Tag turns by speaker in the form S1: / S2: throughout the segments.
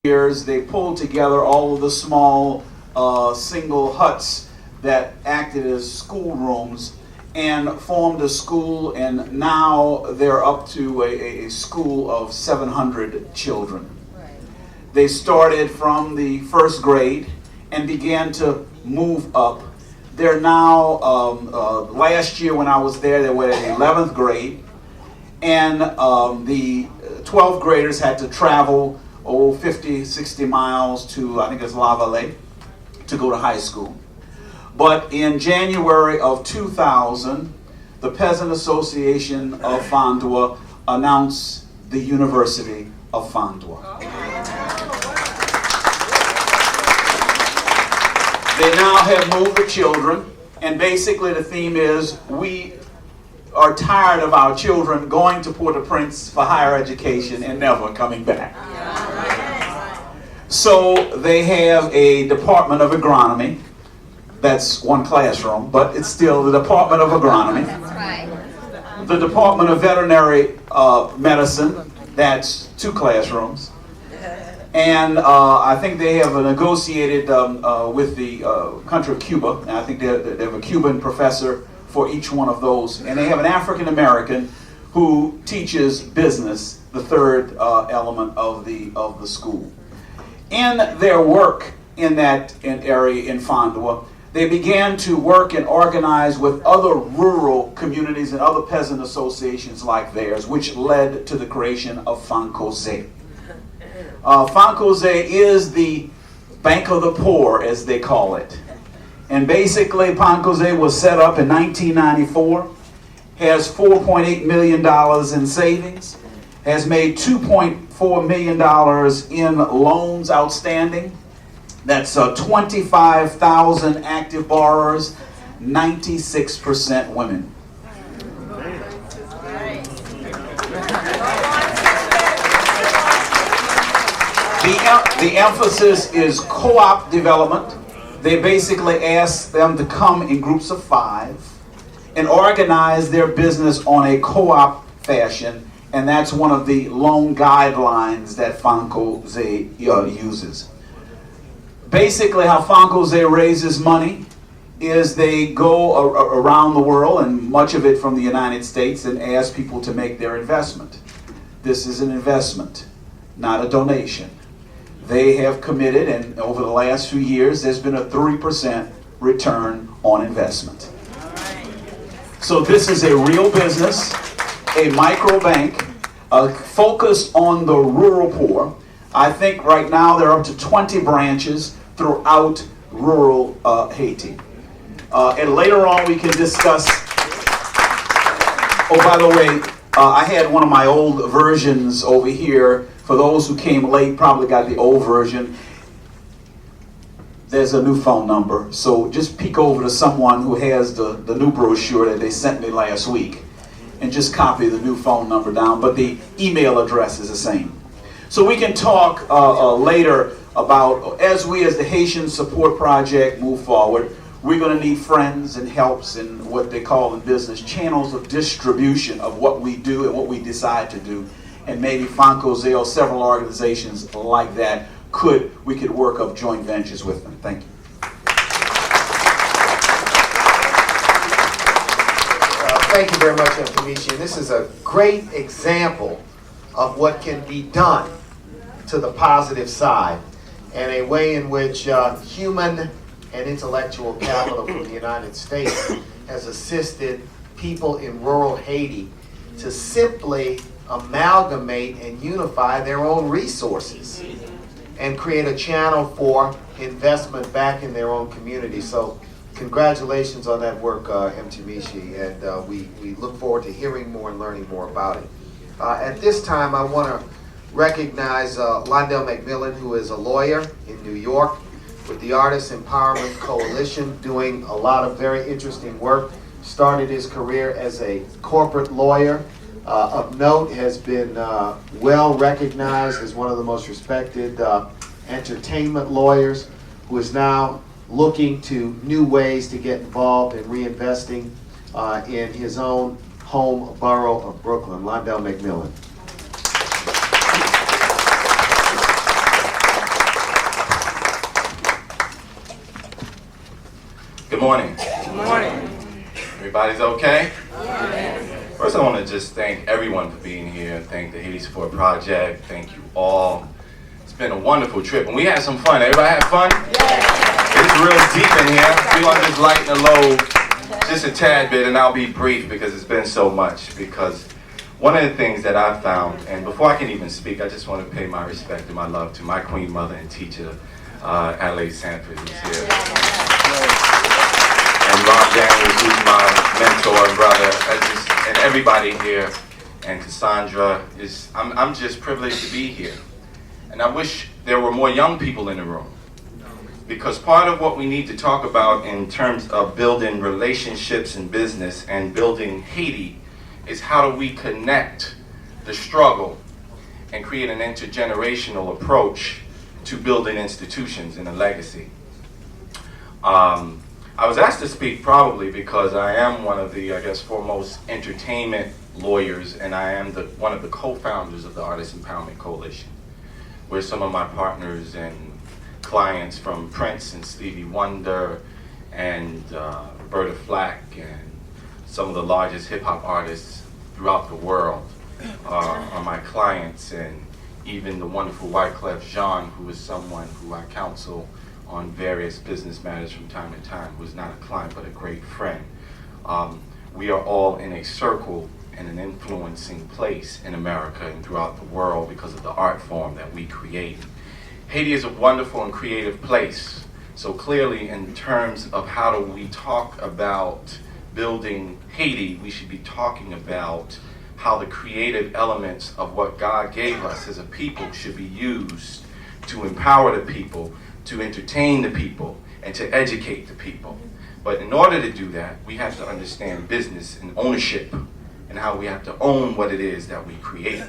S1: years, they pulled together all of the small single huts that acted as schoolrooms and formed a school, and now they're up to a school of 700 children. They started from the first grade and began to move up. They're now, last year when I was there, they were in 11th grade, and the 12th graders had to travel 50, 60 miles to, I think it's La Vallée, to go to high school. But in January of 2000, the Peasant Association of Fandwa announced the University of Fandwa. They now have moved the children, and basically the theme is we are tired of our children going to Port-au-Prince for higher education and never coming back. So they have a Department of Agronomy. That's one classroom, but it's still the Department of Agronomy.
S2: That's right.
S1: The Department of Veterinary Medicine, that's 2 classrooms. And I think they have negotiated with the country of Cuba. And I think they have a Cuban professor for each one of those. And they have an African American who teaches business, the third element of the school. In their work in that area in Fandwa, they began to work and organize with other rural communities and other peasant associations like theirs, which led to the creation of Fankose. Fankose is the Bank of the Poor, as they call it. And basically, Fankose was set up in 1994, has $4.8 million in savings, has made $2.4 million in loans outstanding. That's 25,000 active borrowers, 96% women. The emphasis is co-op development. They basically ask them to come in groups of 5 and organize their business on a co-op fashion. And that's one of the loan guidelines that Fankose uses. Basically, how Fankose raises money is they go around the world, and much of it from the United States, and ask people to make their investment. This is an investment, not a donation. They have committed, and over the last few years, there's been a 3% return on investment. So this is a real business, a micro bank, focused on the rural poor. I think right now they're up to 20 branches throughout rural Haiti. And later on we can discuss, oh, by the way, I had one of my old versions over here. For those who came late, probably got the old version. There's a new phone number, so just peek over to someone who has the new brochure that they sent me last week and just copy the new phone number down, but the email address is the same. So we can talk later about, as we as the Haitian Support Project move forward, we're going to need friends and helps and what they call in business channels of distribution of what we do and what we decide to do. And maybe Fankose or several organizations like that we could work up joint ventures with them. Thank you.
S3: Thank you very much, Amici. And this is a great example of what can be done to the positive side, and a way in which human and intellectual capital from the United States has assisted people in rural Haiti to simply amalgamate and unify their own resources and create a channel for investment back in their own community. So congratulations on that work, Mtimishi, and we look forward to hearing more and learning more about it. At this time, I want to recognize Londell McMillan, who is a lawyer in New York with the Artists Empowerment Coalition, doing a lot of very interesting work. Started his career as a corporate lawyer. Of note, has been well recognized as one of the most respected entertainment lawyers, who is now looking to new ways to get involved in reinvesting in his own home borough of Brooklyn. Londell McMillan.
S2: morning.
S4: Good morning.
S2: Everybody's okay? First, I want to just thank everyone for being here. Thank the Haiti Support Project. Thank you all. It's been a wonderful trip, and we had some fun. Everybody had fun? It's real deep in here. We're going to just lighten the load just a tad bit, and I'll be brief because it's been so much. Because one of the things that I found, and before I can even speak, I just want to pay my respect and my love to my queen mother and teacher, Adelaide Sanford, who's here. And Rob Daniels, who's my mentor and brother, and everybody here, and Cassandra. I'm just privileged to be here. And I wish there were more young people in the room. Because part of what we need to talk about in terms of building relationships in business and building Haiti is how do we connect the struggle and create an intergenerational approach to building institutions and a legacy. I was asked to speak probably because I am one of the, foremost entertainment lawyers, and I am one of the co-founders of the Artist Empowerment Coalition, where some of my partners and clients from Prince and Stevie Wonder and Roberta Flack and some of the largest hip-hop artists throughout the world are my clients, and even the wonderful Wyclef Jean, who is someone who I counsel on various business matters from time to time, who is not a client but a great friend. We are all in a circle and an influencing place in America and throughout the world because of the art form that we create. Haiti is a wonderful and creative place. So clearly, in terms of how do we talk about building Haiti, we should be talking about how the creative elements of what God gave us as a people should be used to empower the people, to entertain the people, and to educate the people. But in order to do that, we have to understand business and ownership and how we have to own what it is that we create.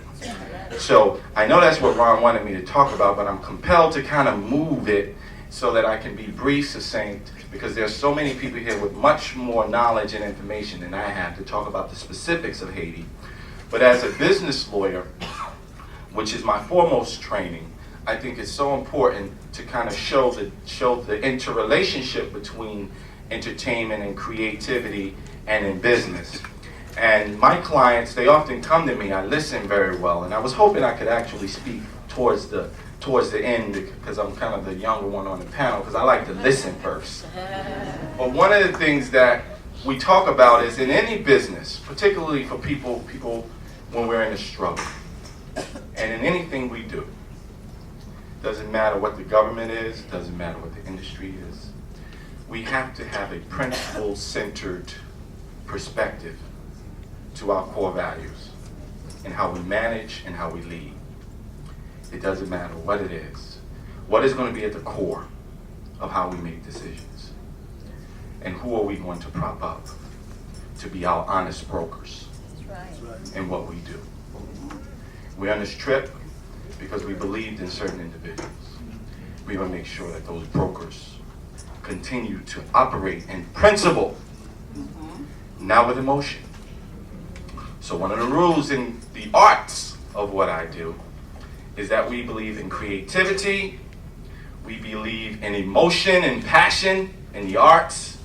S2: So I know that's what Ron wanted me to talk about, but I'm compelled to kind of move it so that I can be brief, succinct, because there's so many people here with much more knowledge and information than I have to talk about the specifics of Haiti. But as a business lawyer, which is my foremost training, I think it's so important to kind of show the interrelationship between entertainment and creativity and in business. And my clients, they often come to me, I listen very well, and I was hoping I could actually speak towards the end because I'm kind of the younger one on the panel because I like to listen first. But one of the things that we talk about is in any business, particularly for people when we're in a struggle, and in anything we do, doesn't matter what the government is, doesn't matter what the industry is, we have to have a principle-centered perspective to our core values and how we manage and how we lead. It doesn't matter what it is. What is going to be at the core of how we make decisions? And who are we going to prop up to be our honest brokers in what we do? We're on this trip because we believed in certain individuals. We want to make sure that those brokers continue to operate in principle, not with emotion. So one of the rules in the arts of what I do is that we believe in creativity, we believe in emotion and passion in the arts,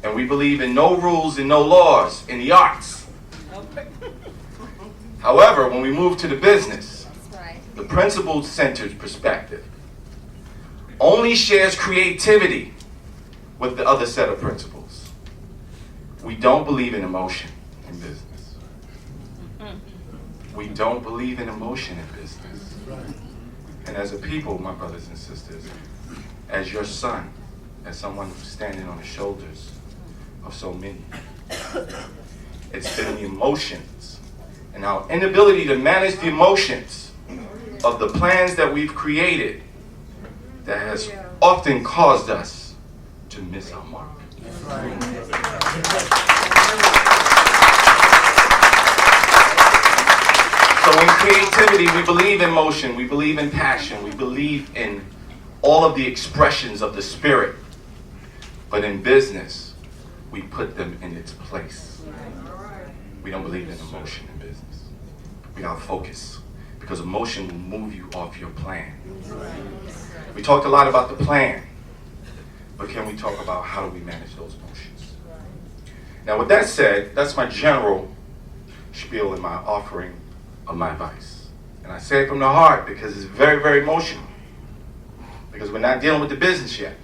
S2: and we believe in no rules and no laws in the arts. However, when we move to the business, the principle-centered perspective only shares creativity with the other set of principles. We don't believe in emotion in business. We don't believe in emotion in business. And as a people, my brothers and sisters, as your son, as someone who's standing on the shoulders of so many, it's been the emotions and our inability to manage the emotions of the plans that we've created that has often caused us to miss our mark. So in creativity, we believe in motion, we believe in passion, we believe in all of the expressions of the spirit. But in business, we put them in its place. We don't believe in emotion in business. We got to focus, because emotion will move you off your plan. We talked a lot about the plan, but can we talk about how do we manage those emotions? Now, with that said, that's my general spiel in my offering of my advice. And I say it from the heart because it's very, very emotional. Because we're not dealing with the business yet.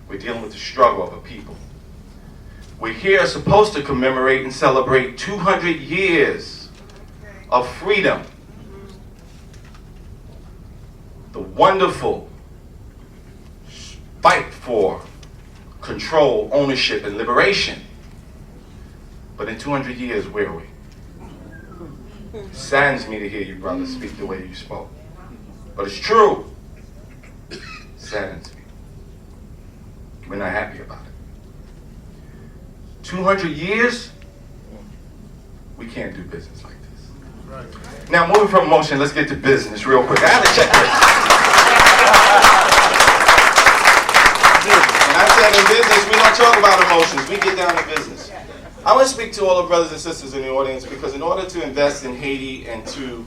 S2: We're dealing with the struggle of a people. We're here supposed to commemorate and celebrate 200 years of freedom. The wonderful fight for control, ownership, and liberation. But in 200 years, where are we? It saddens me to hear you, brothers, speak the way you spoke. But it's true. It saddens me. We're not happy about it. 200 years, we can't do business like this. Right. Now, moving from emotion, let's get to business real quick. I have a checklist. And I said in business, we don't talk about emotions. We get down to business. I want to speak to all the brothers and sisters in the audience because in order to invest in Haiti and to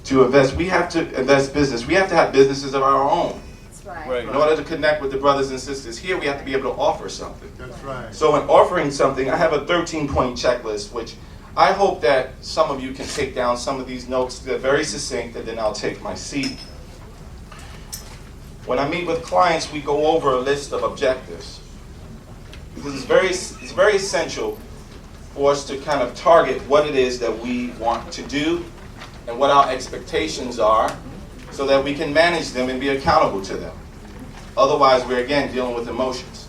S2: invest, we have to invest business. We have to have businesses of our own.
S4: Right.
S2: In order to connect with the brothers and sisters here, we have to be able to offer something.
S5: That's right.
S2: So in offering something, I have a 13-point checklist, which I hope that some of you can take down some of these notes. They're very succinct, and then I'll take my seat. When I meet with clients, we go over a list of objectives. Because it's very essential for us to kind of target what it is that we want to do and what our expectations are so that we can manage them and be accountable to them. Otherwise, we're again dealing with emotions.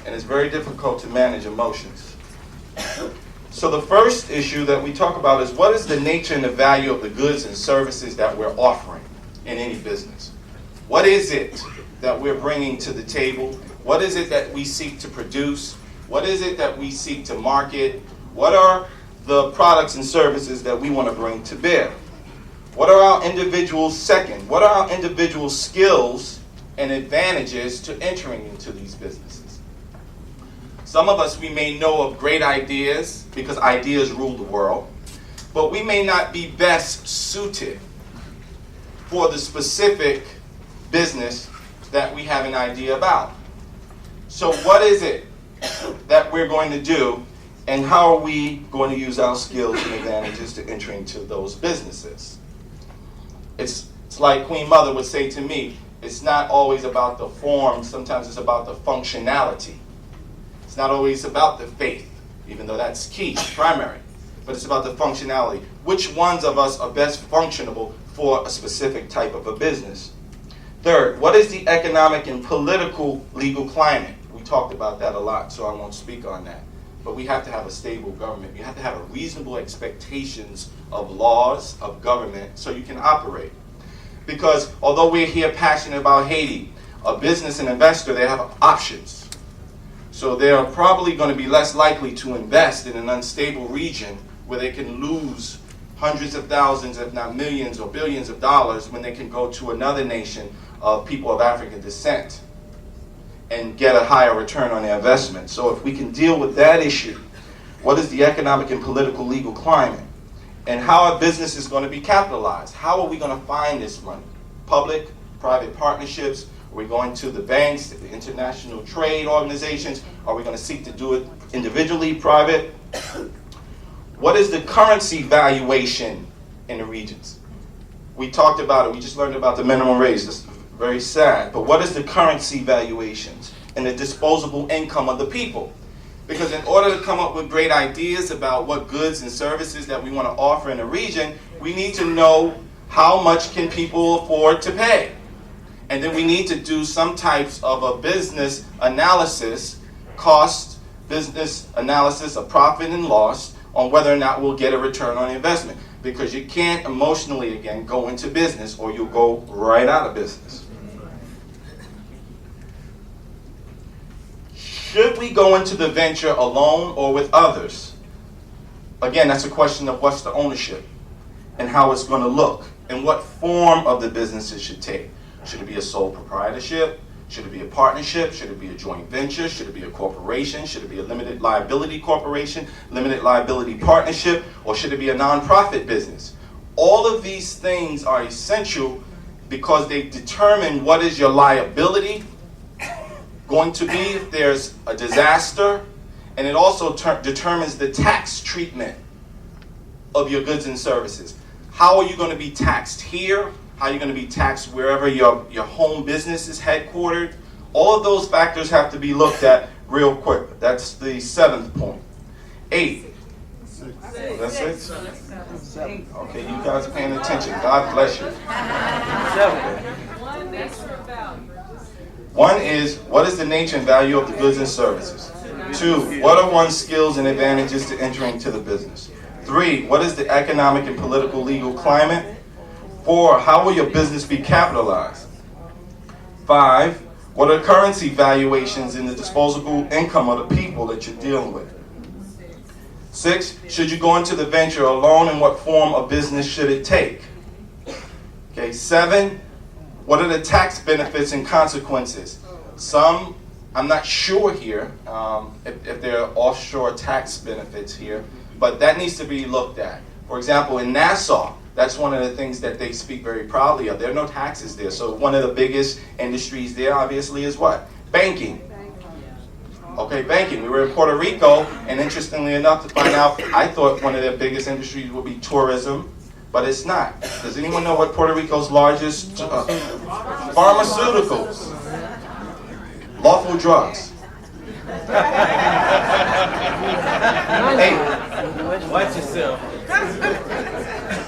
S2: And it's very difficult to manage emotions. So the first issue that we talk about is what is the nature and the value of the goods and services that we're offering in any business? What is it that we're bringing to the table? What is it that we seek to produce? What is it that we seek to market? What are the products and services that we want to bring to bear? What are our individual what are our individual skills and advantages to entering into these businesses? Some of us, we may know of great ideas because ideas rule the world, but we may not be best suited for the specific business that we have an idea about. So what is it that we're going to do, and how are we going to use our skills and advantages to enter into those businesses? It's like Queen Mother would say to me, it's not always about the form, sometimes it's about the functionality. It's not always about the faith, even though that's key, primary, but it's about the functionality. Which ones of us are best functionable for a specific type of a business? Third, what is the economic and political legal climate? We talked about that a lot, so I won't speak on that. But we have to have a stable government. You have to have a reasonable expectations of laws, of government, so you can operate. Because although we're here passionate about Haiti, a business and investor, they have options. So they're probably going to be less likely to invest in an unstable region where they can lose hundreds of thousands, if not millions or billions of dollars when they can go to another nation of people of African descent and get a higher return on their investment. So if we can deal with that issue, what is the economic and political legal climate? And how our business is going to be capitalized? How are we going to find this money? Public, private partnerships? Are we going to the banks, the international trade organizations? Are we going to seek to do it individually, private? What is the currency valuation in the regions? We talked about it. We just learned about the minimum wage. That's very sad. But what is the currency valuations and the disposable income of the people? Because in order to come up with great ideas about what goods and services that we want to offer in a region, we need to know how much can people afford to pay. And then we need to do some types of a business analysis, cost business analysis of profit and loss on whether or not we'll get a return on investment. Because you can't emotionally, again, go into business or you'll go right out of business. Should we go into the venture alone or with others? Again, that's a question of what's the ownership and how it's going to look and what form of the business it should take. Should it be a sole proprietorship? Should it be a partnership? Should it be a joint venture? Should it be a corporation? Should it be a limited liability corporation, limited liability partnership, or should it be a nonprofit business? All of these things are essential because they determine what is your liability going to be if there's a disaster, and it also determines the tax treatment of your goods and services. How are you going to be taxed here? How are you going to be taxed wherever your home business is headquartered? All of those factors have to be looked at real quick. That's the 7th point. 8. That's it? Okay, you guys are paying attention. God bless you. 1 is, what is the nature and value of the goods and services? 2, what are one's skills and advantages to entering into the business? 3, what is the economic and political legal climate? 4, how will your business be capitalized? 5, what are currency valuations in the disposable income of the people that you're dealing with? 6, should you go into the venture alone, and what form of business should it take? Okay, 7, what are the tax benefits and consequences? Some, I'm not sure here if there are offshore tax benefits here, but that needs to be looked at. For example, in Nassau, that's one of the things that they speak very proudly of. There are no taxes there. So one of the biggest industries there, obviously, is what? Banking. Okay, banking. We were in Puerto Rico, and interestingly enough, to find out, I thought one of their biggest industries would be tourism, but it's not. Does anyone know what Puerto Rico's largest? Pharmaceuticals. Lawful drugs. 8.
S4: Watch yourself.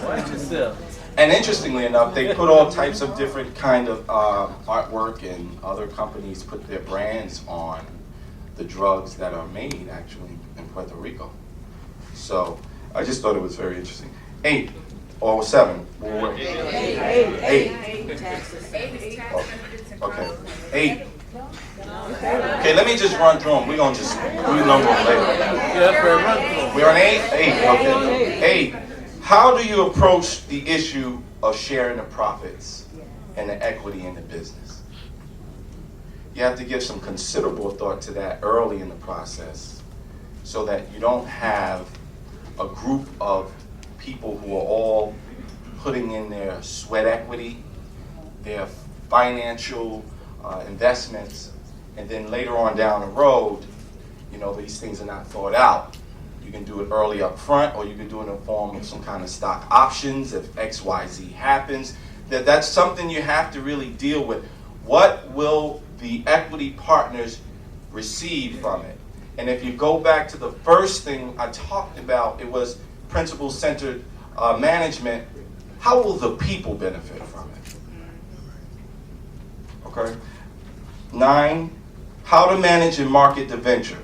S4: Watch yourself.
S2: And interestingly enough, they put all types of different kind of artwork, and other companies put their brands on the drugs that are made actually in Puerto Rico. So I just thought it was very interesting. 8 or 7? 8. Okay. 8. Okay, let me just run through them. We're going to just renumber them later. We're on 8? 8, okay. 8. How do you approach the issue of sharing the profits and the equity in the business? You have to give some considerable thought to that early in the process, so that you don't have a group of people who are all putting in their sweat equity, their financial investments, and then later on down the road, you know, these things are not thought out. You can do it early up front, or you can do it in the form of some kind of stock options if XYZ happens. That's something you have to really deal with. What will the equity partners receive from it? And if you go back to the first thing I talked about, it was principle-centered management. How will the people benefit from it? Okay. 9, how to manage and market the venture,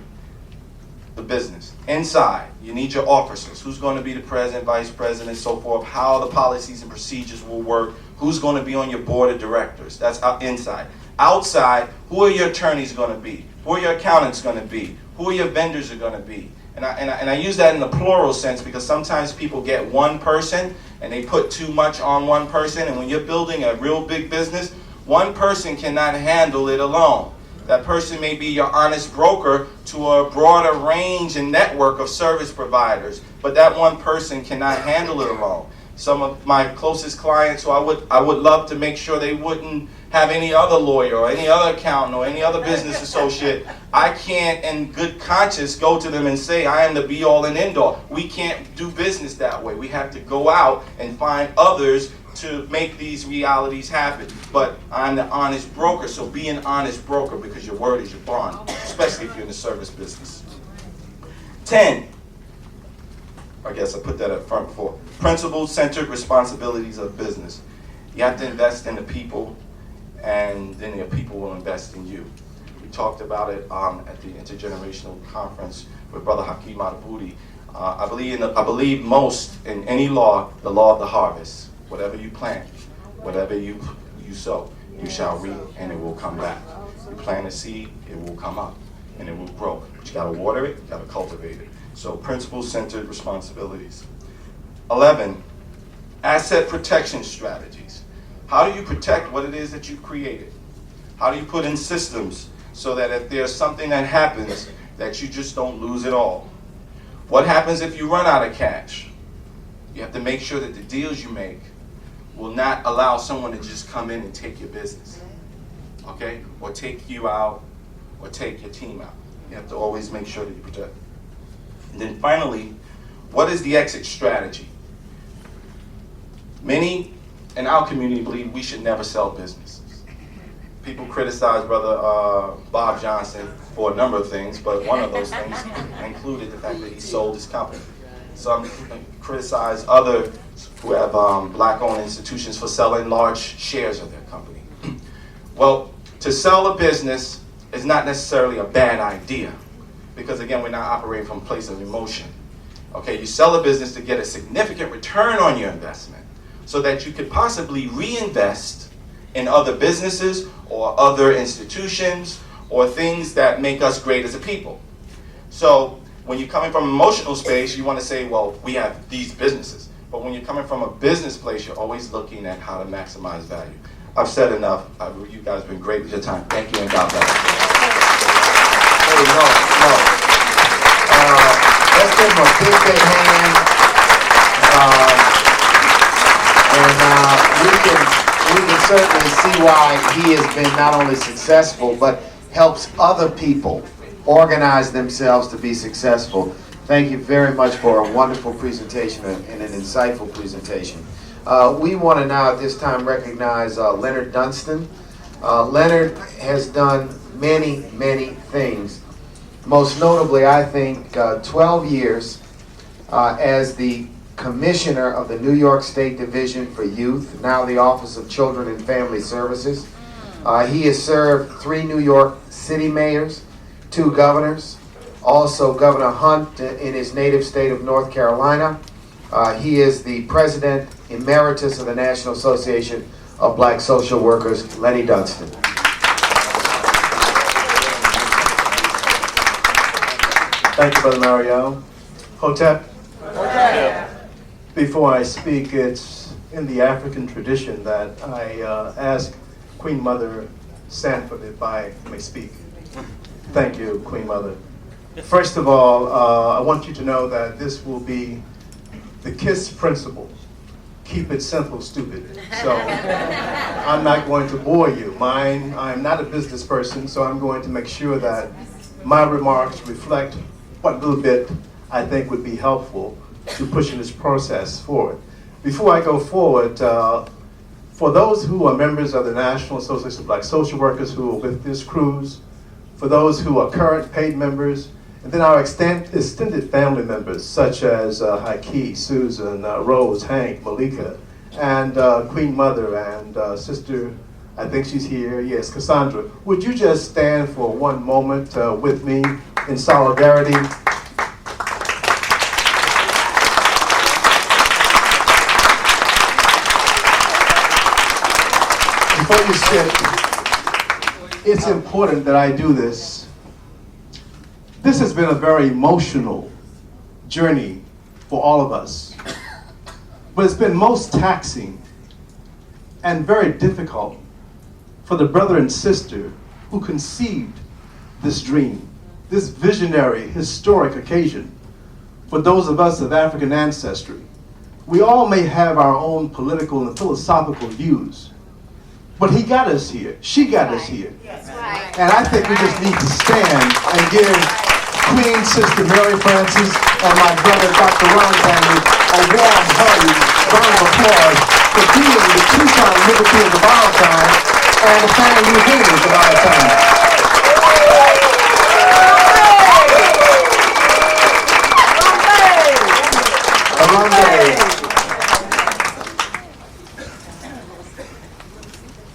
S2: the business. Inside, you need your officers. Who's going to be the president, vice president, and so forth. How the policies and procedures will work. Who's going to be on your board of directors. That's inside. Outside, who are your attorneys going to be? Who are your accountants going to be? Who are your vendors are going to be? And I use that in the plural sense, because sometimes people get one person and they put too much on one person. And when you're building a real big business, one person cannot handle it alone. That person may be your honest broker to a broader range and network of service providers, but that one person cannot handle it alone. Some of my closest clients, who I would love to make sure they wouldn't have any other lawyer or any other accountant or any other business associate, I can't in good conscience go to them and say, I am the be-all and end-all. We can't do business that way. We have to go out and find others to make these realities happen. But I'm the honest broker, so be an honest broker, because your word is your bond, especially if you're in the service business. 10, I guess I put that up front before. Principle-centered responsibilities of business. You have to invest in the people, and then the people will invest in you. We talked about it at the intergenerational conference with Brother Hakeem Adabudi. I believe most in any law, the law of the harvest. Whatever you plant, whatever you sow, you shall reap, and it will come back. You plant a seed, it will come up, and it will grow. But you gotta water it, you gotta cultivate it. So principle-centered responsibilities. 11, asset protection strategies. How do you protect what it is that you've created? How do you put in systems so that if there's something that happens, that you just don't lose it all? What happens if you run out of cash? You have to make sure that the deals you make will not allow someone to just come in and take your business, okay? Or take you out, or take your team out. You have to always make sure that you protect. And then finally, what is the exit strategy? Many in our community believe we should never sell businesses. People criticize Brother Bob Johnson for a number of things, but one of those things included the fact that he sold his company. Some criticize others who have black-owned institutions for selling large shares of their company. Well, to sell a business is not necessarily a bad idea, because again, we're not operating from a place of emotion. Okay, you sell a business to get a significant return on your investment so that you could possibly reinvest in other businesses or other institutions or things that make us great as a people. So when you're coming from an emotional space, you want to say, well, we have these businesses. But when you're coming from a business place, you're always looking at how to maximize value. I've said enough. You guys have been great with your time. Thank you and God bless.
S3: Hey, no. Let's give him a big hand. We can certainly see why he has been not only successful, but helps other people organize themselves to be successful. Thank you very much for a wonderful presentation and an insightful presentation. We want to now at this time recognize Leonard Dunstan. Leonard has done many, many things. Most notably, I think, 12 years as the Commissioner of the New York State Division for Youth, now the Office of Children and Family Services. He has served 3 New York City mayors, 2 governors, also Governor Hunt in his native state of North Carolina. He is the President Emeritus of the National Association of Black Social Workers, Lenny Dunstan.
S5: Thank you, Brother Mario. Hotep. Before I speak, it's in the African tradition that I ask Queen Mother Sanford if I may speak. Thank you, Queen Mother. First of all, I want you to know that this will be the KISS principle. Keep it simple, stupid. So I'm not going to bore you. I'm not a business person, so I'm going to make sure that my remarks reflect what little bit I think would be helpful to pushing this process forward. Before I go forward, for those who are members of the National Association of Black Social Workers who are with this cruise, for those who are current paid members, and then our extended family members such as Haiki, Susan, Rose, Hank, Malika, and Queen Mother and Sister, I think she's here, yes, Cassandra. Would you just stand for one moment with me in solidarity? Before you sit, it's important that I do this. This has been a very emotional journey for all of us, but it's been most taxing and very difficult for the brother and sister who conceived this dream, this visionary, historic occasion for those of us of African ancestry. We all may have our own political and philosophical views, but he got us here, she got us here. And I think we just need to stand and give Queen Sister Mary Frances and my brother Dr. Ron Family a warm hug, round of applause for being the Tucson Libertines of our time and the family leaders of our time. A long day.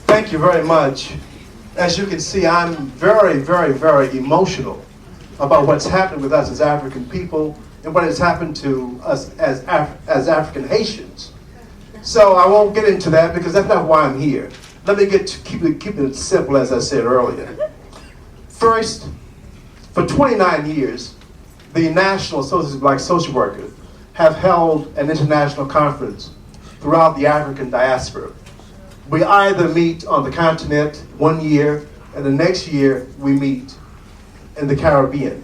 S5: Thank you very much. As you can see, I'm very, very, very emotional about what's happened with us as African people and what has happened to us as African Haitians. So I won't get into that because that's not why I'm here. Let me keep it simple as I said earlier. First, for 29 years, the National Association of Black Social Workers have held an international conference throughout the African diaspora. We either meet on the continent one year, and the next year we meet in the Caribbean.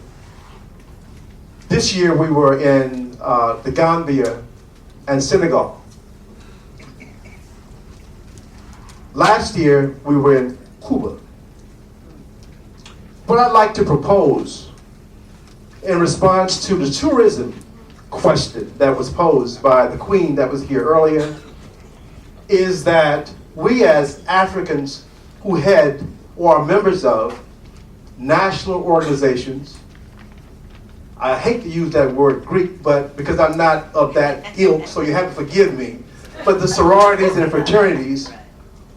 S5: This year we were in the Gambia and Senegal. Last year we were in Cuba. What I'd like to propose in response to the tourism question that was posed by the Queen that was here earlier is that we as Africans who head or are members of national organizations, I hate to use that word Greek, but because I'm not of that ilk, so you have to forgive me, but the sororities and fraternities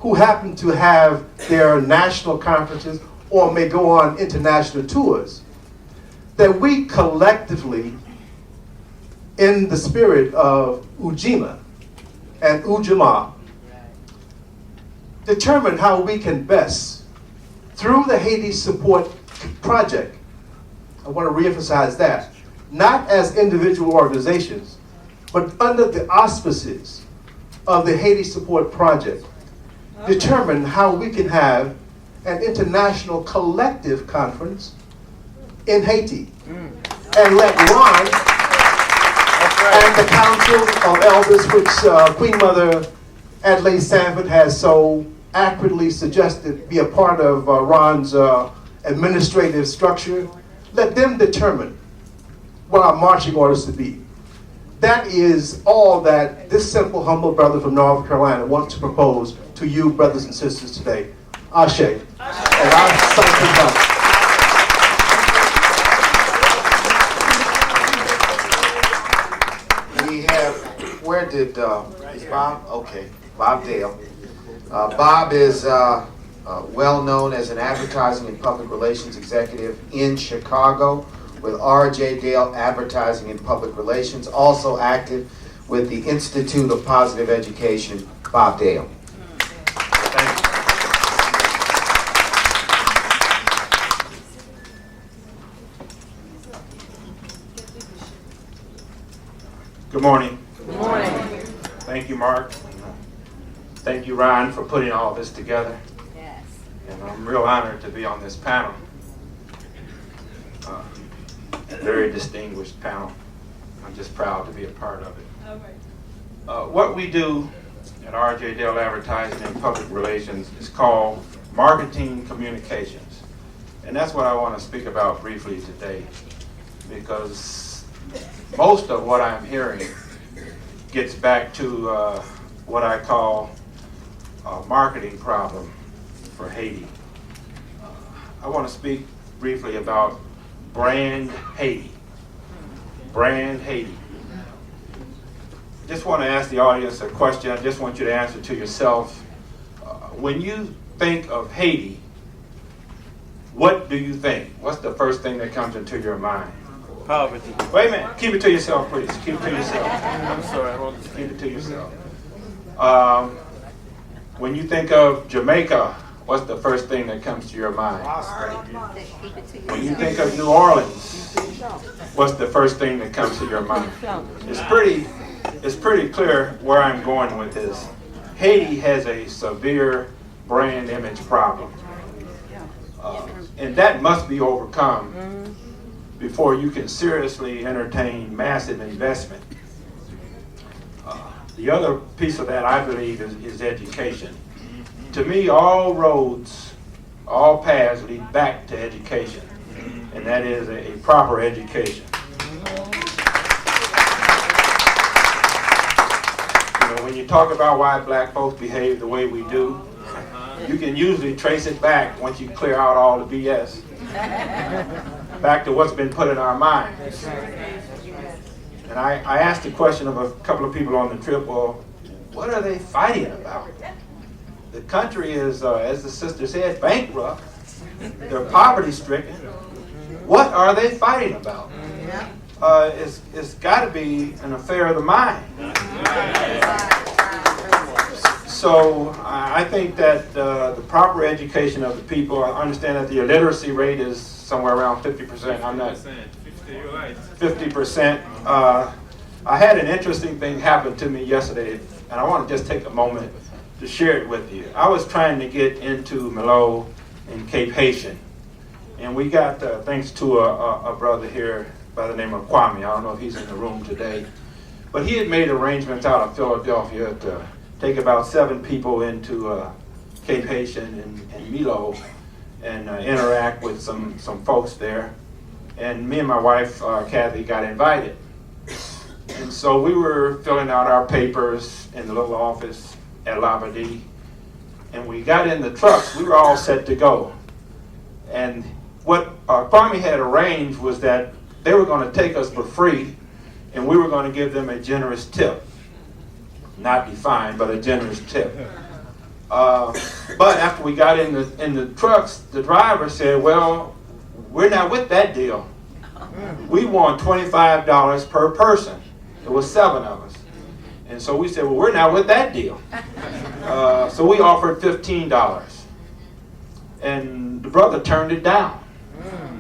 S5: who happen to have their national conferences or may go on international tours, that we collectively, in the spirit of Ujima and Ujamaa, determine how we can best, through the Haiti Support Project, I want to reemphasize that, not as individual organizations, but under the auspices of the Haiti Support Project, determine how we can have an international collective conference in Haiti. And let Ron and the Council of Elders, which Queen Mother Adelaide Sanford has so accurately suggested be a part of Ron's administrative structure, let them determine what our marching orders to be. That is all that this simple, humble brother from North Carolina wants to propose to you, brothers and sisters, today. Ashe. And I thank you.
S3: Where did, is Bob? Okay, Bob Dale. Bob is well known as an advertising and public relations executive in Chicago with R.J. Dale Advertising and Public Relations, also active with the Institute of Positive Education. Bob Dale.
S6: Thank you. Good morning.
S7: Good morning.
S6: Thank you, Mark. Thank you, Ryan, for putting all this together.
S7: Yes.
S6: And I'm real honored to be on this panel. Very distinguished panel. I'm just proud to be a part of it.
S7: All right.
S6: What we do at R.J. Dale Advertising and Public Relations is called marketing communications. And that's what I want to speak about briefly today, because most of what I'm hearing gets back to what I call a marketing problem for Haiti. I want to speak briefly about brand Haiti. Brand Haiti. I just want to ask the audience a question. I just want you to answer to yourself. When you think of Haiti, what do you think? What's the first thing that comes into your mind?
S4: Poverty.
S6: Wait a minute. Keep it to yourself, please. Keep it to yourself.
S4: I'm sorry, I don't
S6: Keep
S4: understand.
S6: it to yourself. When you think of Jamaica, what's the first thing that comes to your mind? When you think of New Orleans, what's the first thing that comes to your mind? It's pretty clear where I'm going with this. Haiti has a severe brand image problem. And that must be overcome before you can seriously entertain massive investment. The other piece of that, I believe, is education. To me, all roads, all paths lead back to education, and that is a proper education. You know, when you talk about why black folks behave the way we do, you can usually trace it back once you clear out all the BS, back to what's been put in our minds. And I asked the question of a couple of people on the trip, well, what are they fighting about? The country is, as the sister said, bankrupt. They're poverty stricken. What are they fighting about? It's got to be an affair of the mind. So I think that the proper education of the people, I understand that the illiteracy rate is somewhere around 50%. I'm not 50%. I had an interesting thing happen to me yesterday, and I want to just take a moment to share it with you. I was trying to get into Malo in Cape Haitian, and we got, thanks to a brother here by the name of Kwame. I don't know if he's in the room today, but he had made arrangements out of Philadelphia to take about 7 people into Cape Haitian and Milo, and interact with some folks there. And me and my wife, Kathy, got invited. And so we were filling out our papers in the little office at Labadee. And we got in the trucks. We were all set to go. And what Kwame had arranged was that they were going to take us for free, and we were going to give them a generous tip. Not defined, but a generous tip. But after we got in the trucks, the driver said, well, we're not with that deal. We want $25 per person. It was 7 of us. And so we said, well, we're not with that deal. So we offered $15. And the brother turned it down.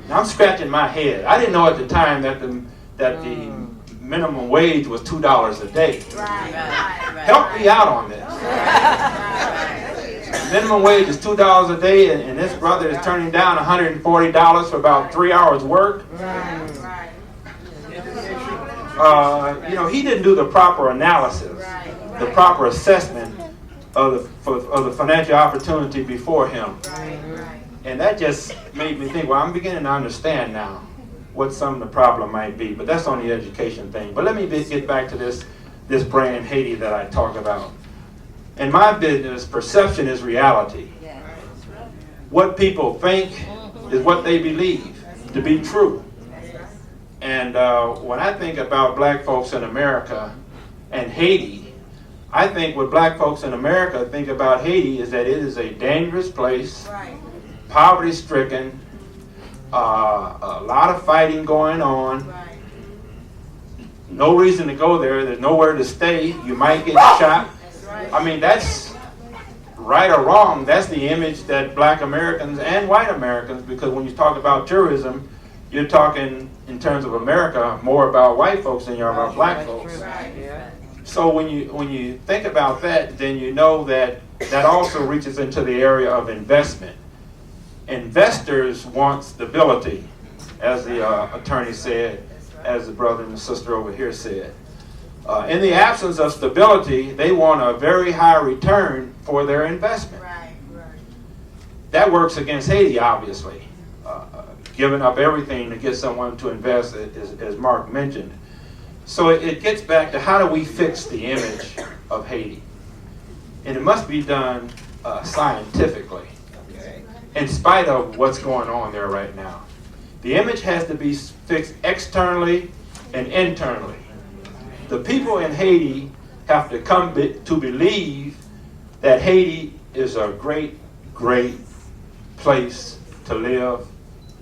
S6: Now I'm scratching my head. I didn't know at the time that the minimum wage was $2 a day. Help me out on this. Minimum wage is $2 a day, and this brother is turning down $140 for about 3 hours work. He didn't do the proper analysis, the proper assessment of the financial opportunity before him. And that just made me think, well, I'm beginning to understand now what some of the problem might be. But that's on the education thing. But let me get back to this brand Haiti that I talk about. In my business, perception is reality. What people think is what they believe to be true. And when I think about black folks in America and Haiti, I think what black folks in America think about Haiti is that it is a dangerous place, poverty-stricken, a lot of fighting going on, no reason to go there, there's nowhere to stay, you might get shot. I mean, that's right or wrong, that's the image that black Americans and white Americans, because when you talk about tourism, you're talking in terms of America more about white folks than you're about black folks. So when you think about that, then you know that also reaches into the area of investment. Investors want stability, as the attorney said, as the brother and the sister over here said. In the absence of stability, they want a very high return for their investment. That works against Haiti, obviously. Giving up everything to get someone to invest, as Mark mentioned. So it gets back to how do we fix the image of Haiti? And it must be done scientifically, in spite of what's going on there right now. The image has to be fixed externally and internally. The people in Haiti have to come to believe that Haiti is a great, great place to live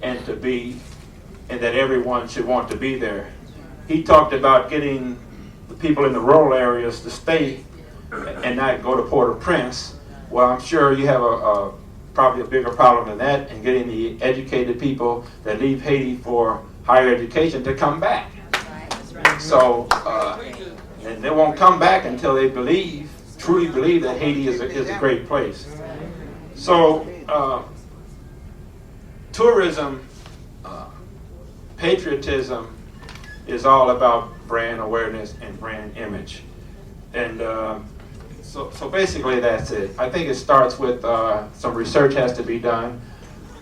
S6: and to be, and that everyone should want to be there. He talked about getting the people in the rural areas to stay and not go to Port-au-Prince. Well, I'm sure you have probably a bigger problem than that in getting the educated people that leave Haiti for higher education to come back. So, and they won't come back until they truly believe that Haiti is a great place. So, tourism, patriotism is all about brand awareness and brand image. And so basically that's it. I think it starts with some research has to be done.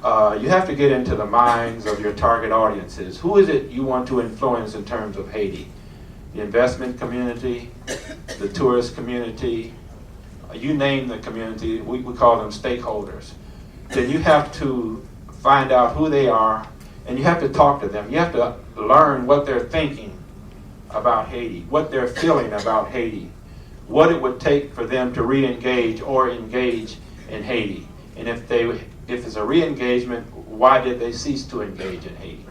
S6: You have to get into the minds of your target audiences. Who is it you want to influence in terms of Haiti? The investment community, the tourist community, you name the community, we call them stakeholders. Then you have to find out who they are, and you have to talk to them. You have to learn what they're thinking about Haiti, what they're feeling about Haiti, what it would take for them to re-engage or engage in Haiti. And if it's a re-engagement, why did they cease to engage in Haiti?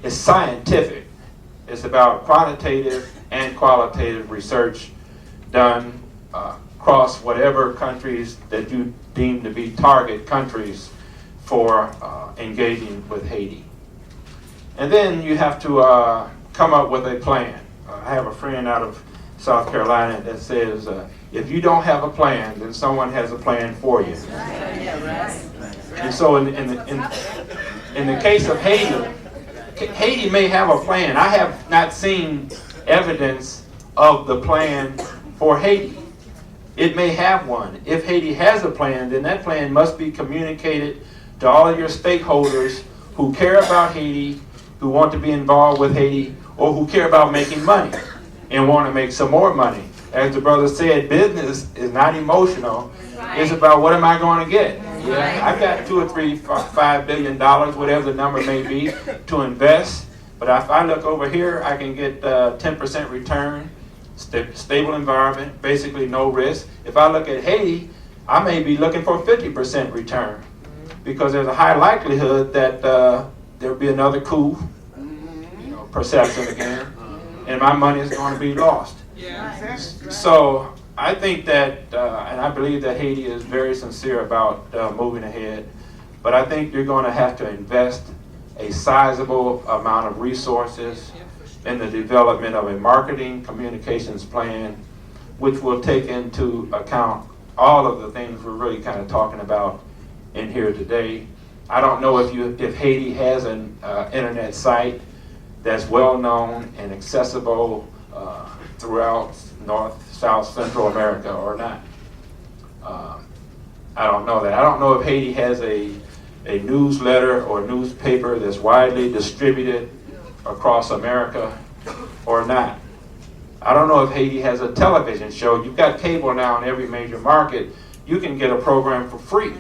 S6: It's scientific. It's about quantitative and qualitative research done across whatever countries that you deem to be target countries for engaging with Haiti. And then you have to come up with a plan. I have a friend out of South Carolina that says, if you don't have a plan, then someone has a plan for you. And so in the case of Haiti, Haiti may have a plan. I have not seen evidence of the plan for Haiti. It may have one. If Haiti has a plan, then that plan must be communicated to all of your stakeholders who care about Haiti, who want to be involved with Haiti, or who care about making money and want to make some more money. As the brother said, business is not emotional. It's about what am I going to get. Yeah, I've got $2 or $3, $5 billion, whatever the number may be, to invest. But if I look over here, I can get 10% return, stable environment, basically no risk. If I look at Haiti, I may be looking for 50% return because there's a high likelihood that there'll be another coup, perception again, and my money is going to be lost. So I think that, and I believe that Haiti is very sincere about moving ahead, but I think you're going to have to invest a sizable amount of resources in the development of a marketing communications plan, which will take into account all of the things we're really kind of talking about in here today. I don't know if Haiti has an internet site that's well known and accessible throughout North, South, Central America or not. I don't know that. I don't know if Haiti has a newsletter or newspaper that's widely distributed across America or not. I don't know if Haiti has a television show. You've got cable now in every major market. You can get a program for free.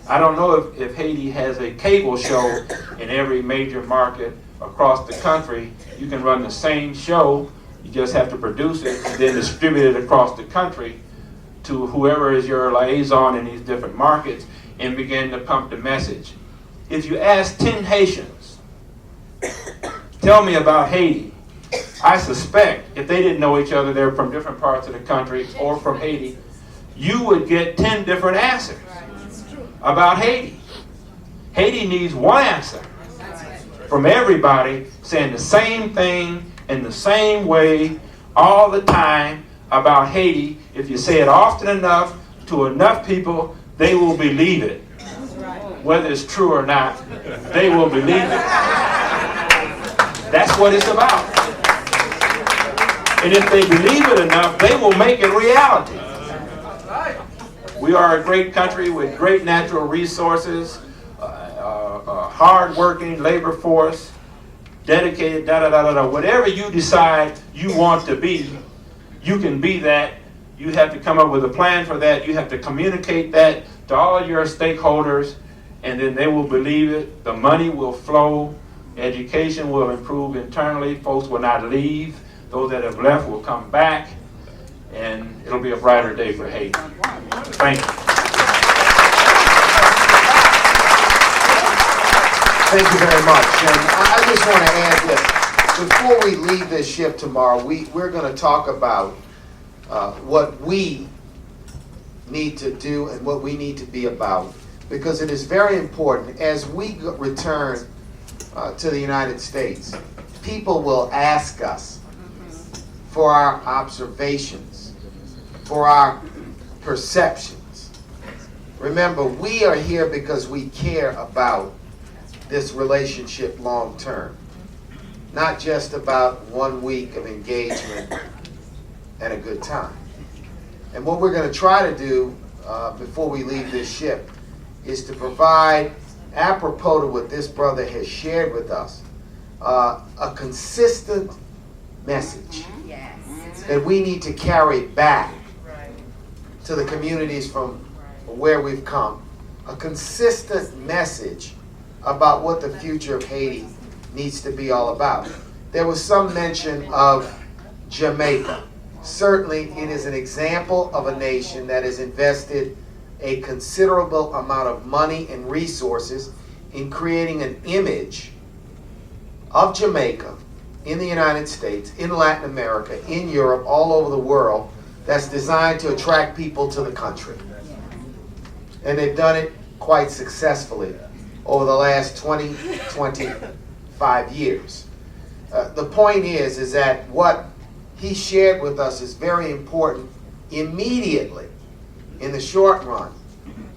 S6: I don't know if Haiti has a cable show in every major market across the country. You can run the same show. You just have to produce it and then distribute it across the country to whoever is your liaison in these different markets and begin to pump the message. If you ask 10 Haitians, tell me about Haiti, I suspect if they didn't know each other, they're from different parts of the country or from Haiti, you would get 10 different answers about Haiti. Haiti needs one answer from everybody saying the same thing in the same way all the time about Haiti. If you say it often enough to enough people, they will believe it. Whether it's true or not, they will believe it. That's what it's about. And if they believe it enough, they will make it reality. We are a great country with great natural resources, hard-working labor force, dedicated, whatever you decide you want to be, you can be that. You have to come up with a plan for that. You have to communicate that to all your stakeholders, and then they will believe it. The money will flow. Education will improve internally. Folks will not leave. Those that have left will come back, and it'll be a brighter day for Haiti. Thank you.
S3: Thank you very much. And I just want to add this. Before we leave this ship tomorrow, we're going to talk about what we need to do and what we need to be about. Because it is very important as we return to the United States, people will ask us for our observations, for our perceptions. Remember, we are here because we care about this relationship long term, not just about 1 week of engagement and a good time. And what we're going to try to do before we leave this ship is to provide, apropos to what this brother has shared with us, a consistent message that we need to carry back to the communities from where we've come. A consistent message about what the future of Haiti needs to be all about. There was some mention of Jamaica. Certainly, it is an example of a nation that has invested a considerable amount of money and resources in creating an image of Jamaica in the United States, in Latin America, in Europe, all over the world, that's designed to attract people to the country. And they've done it quite successfully over the last 20, 25 years. The point is that what he shared with us is very important immediately in the short run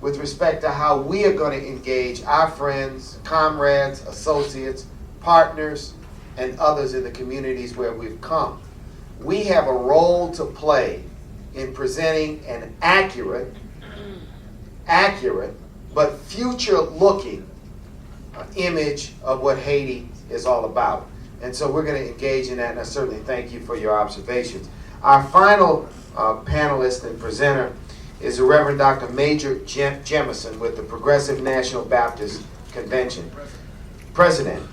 S3: with respect to how we are going to engage our friends, comrades, associates, partners, and others in the communities where we've come. We have a role to play in presenting an accurate but future-looking image of what Haiti is all about. And so we're going to engage in that, and I certainly thank you for your observations. Our final panelist and presenter is the Reverend Dr. Major Jemison with the Progressive National Baptist Convention, president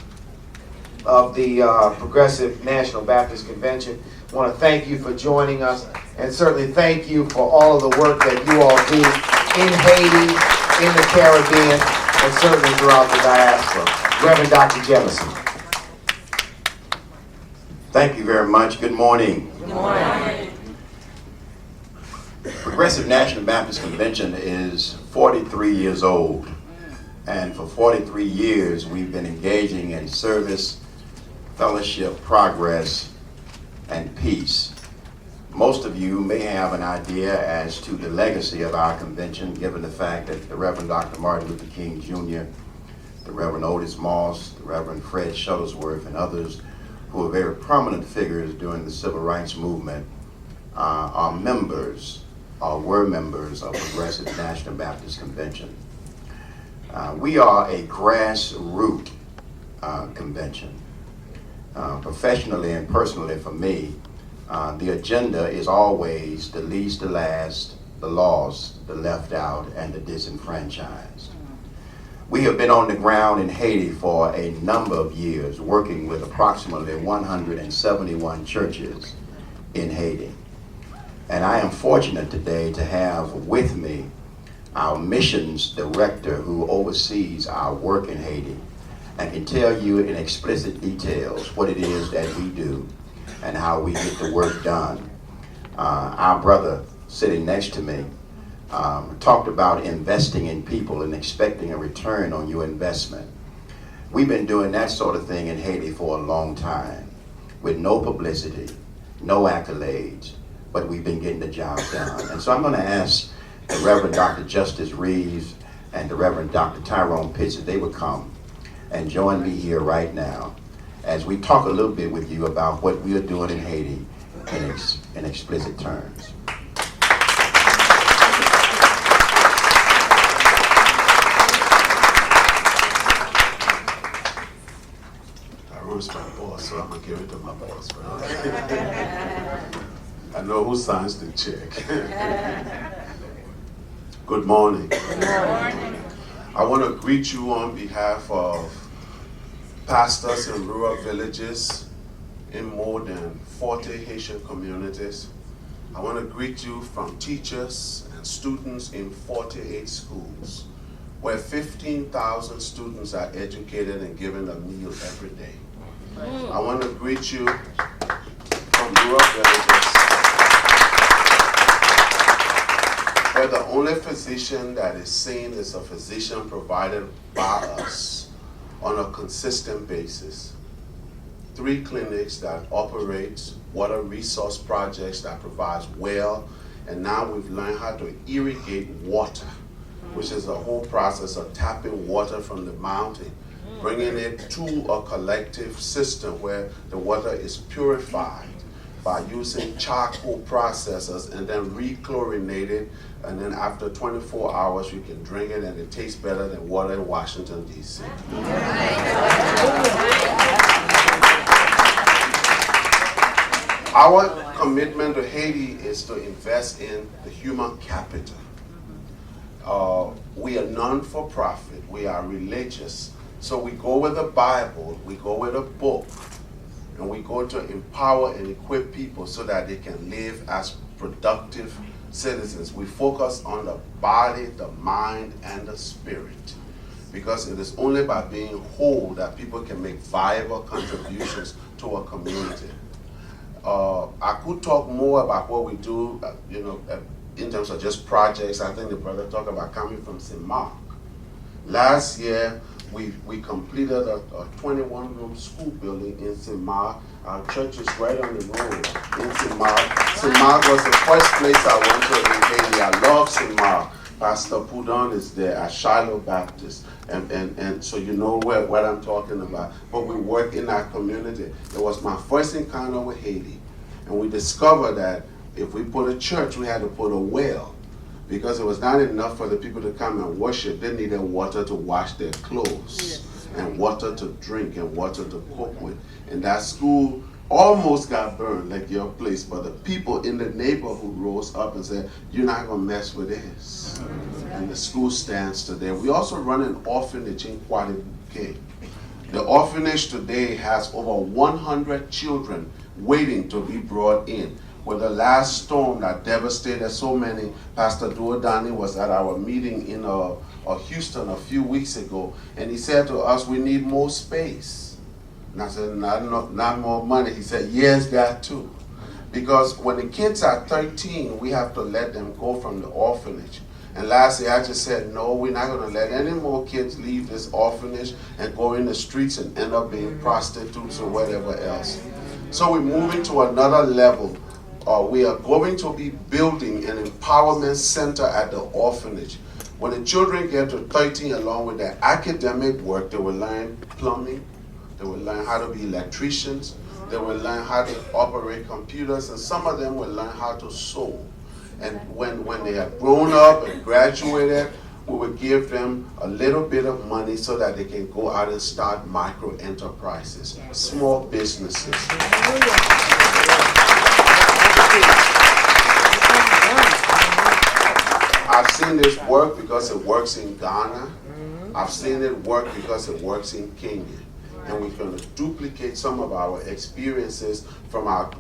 S3: of the Progressive National Baptist Convention. I want to thank you for joining us, and certainly thank you for all of the work that you all do in Haiti, in the Caribbean, and certainly throughout the diaspora. Reverend Dr. Jemison.
S7: Thank you very much. Good morning.
S8: Good morning.
S7: Progressive National Baptist Convention is 43 years old. And for 43 years, we've been engaging in service, fellowship, progress, and peace. Most of you may have an idea as to the legacy of our convention, given the fact that the Reverend Dr. Martin Luther King Jr., the Reverend Otis Moss, the Reverend Fred Shuttlesworth, and others who are very prominent figures during the civil rights movement are members, or were members of Progressive National Baptist Convention. We are a grassroots convention. Professionally and personally for me, the agenda is always the least, the last, the lost, the left out, and the disenfranchised. We have been on the ground in Haiti for a number of years, working with approximately 171 churches in Haiti. And I am fortunate today to have with me our missions director who oversees our work in Haiti and can tell you in explicit details what it is that we do and how we get the work done. Our brother sitting next to me talked about investing in people and expecting a return on your investment. We've been doing that sort of thing in Haiti for a long time with no publicity, no accolades, but we've been getting the job done. And so I'm going to ask the Reverend Dr. Justice Reeves and the Reverend Dr. Tyrone Pitts if they would come and join me here right now as we talk a little bit with you about what we are doing in Haiti in explicit terms.
S9: Tyrone's my boss, so I'm going to give it to my boss. I know who signs the check. Good morning.
S8: Good morning.
S9: I want to greet you on behalf of pastors in rural villages in more than 40 Haitian communities. I want to greet you from teachers and students in 48 schools, where 15,000 students are educated and given a meal every day. I want to greet you from rural villages, where the only physician that is seen is a physician provided by us on a consistent basis. 3 clinics that operate water resource projects that provides well, and now we've learned how to irrigate water, which is a whole process of tapping water from the mountain, bringing it to a collective system where the water is purified by using charcoal processors and then rechlorinated, and then after 24 hours you can drink it and it tastes better than water in Washington, D.C. Our commitment to Haiti is to invest in the human capital. We are non-for-profit, we are religious, so we go with the Bible, we go with a book, and we go to empower and equip people so that they can live as productive citizens. We focus on the body, the mind, and the spirit, because it is only by being whole that people can make viable contributions to a community. I could talk more about what we do, in terms of just projects. I think the brother talked about coming from St. Mark. Last year, we completed a 21-room school building in St. Mark. Our church is right on the road in St. Mark. St. Mark was the first place I went to in Haiti. I love St. Mark. Pastor Poudon is there at Shiloh Baptist. And so you know what I'm talking about. But we work in our community. It was my first encounter with Haiti. And we discovered that if we put a church, we had to put a well. because it was not enough for the people to come and worship. They needed water to wash their clothes, and water to drink, and water to cook with. And that school almost got burned like your place, but the people in the neighborhood rose up and said, you're not going to mess with this. And the school stands today. We also run an orphanage in Quadribuque. The orphanage today has over 100 children waiting to be brought in. With the last storm that devastated so many, Pastor Duodani was at our meeting in Houston a few weeks ago, and he said to us, we need more space. And I said, not more money. He said, yes, that too. Because when the kids are 13, we have to let them go from the orphanage. And lastly, I just said, no, we're not going to let any more kids leave this orphanage and go in the streets and end up being prostitutes or whatever else. So we're moving to another level. We are going to be building an empowerment center at the orphanage. When the children get to 13, along with their academic work, they will learn plumbing, they will learn how to be electricians, they will learn how to operate computers, and some of them will learn how to sew. And when they have grown up and graduated, we will give them a little bit of money so that they can go out and start micro enterprises, small businesses. I've seen this work because it works in Ghana. I've seen it work because it works in Kenya. And we're going to duplicate some of our experiences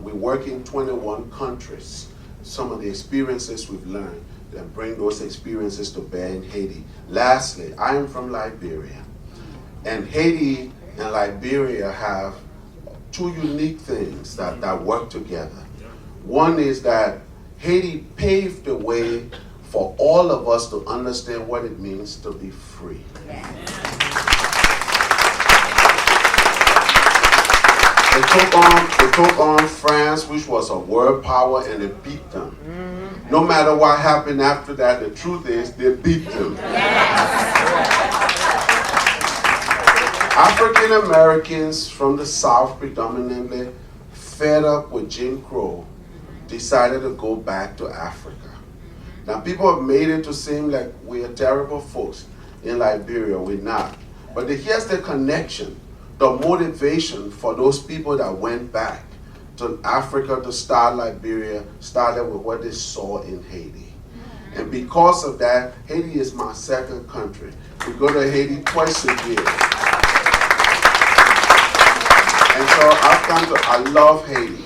S9: we work in 21 countries. Some of the experiences we've learned, and bring those experiences to bear in Haiti. Lastly, I am from Liberia. And Haiti and Liberia have two unique things that work together. One is that Haiti paved the way for all of us to understand what it means to be free. They took on France, which was a world power, and they beat them. No matter what happened after that, the truth is they beat them. African Americans from the South predominantly, fed up with Jim Crow, decided to go back to Africa. Now people have made it to seem like we are terrible folks in Liberia. We're not. But here's the connection. The motivation for those people that went back to Africa to start Liberia started with what they saw in Haiti. And because of that, Haiti is my second country. We go to Haiti twice a year. And so I love Haiti.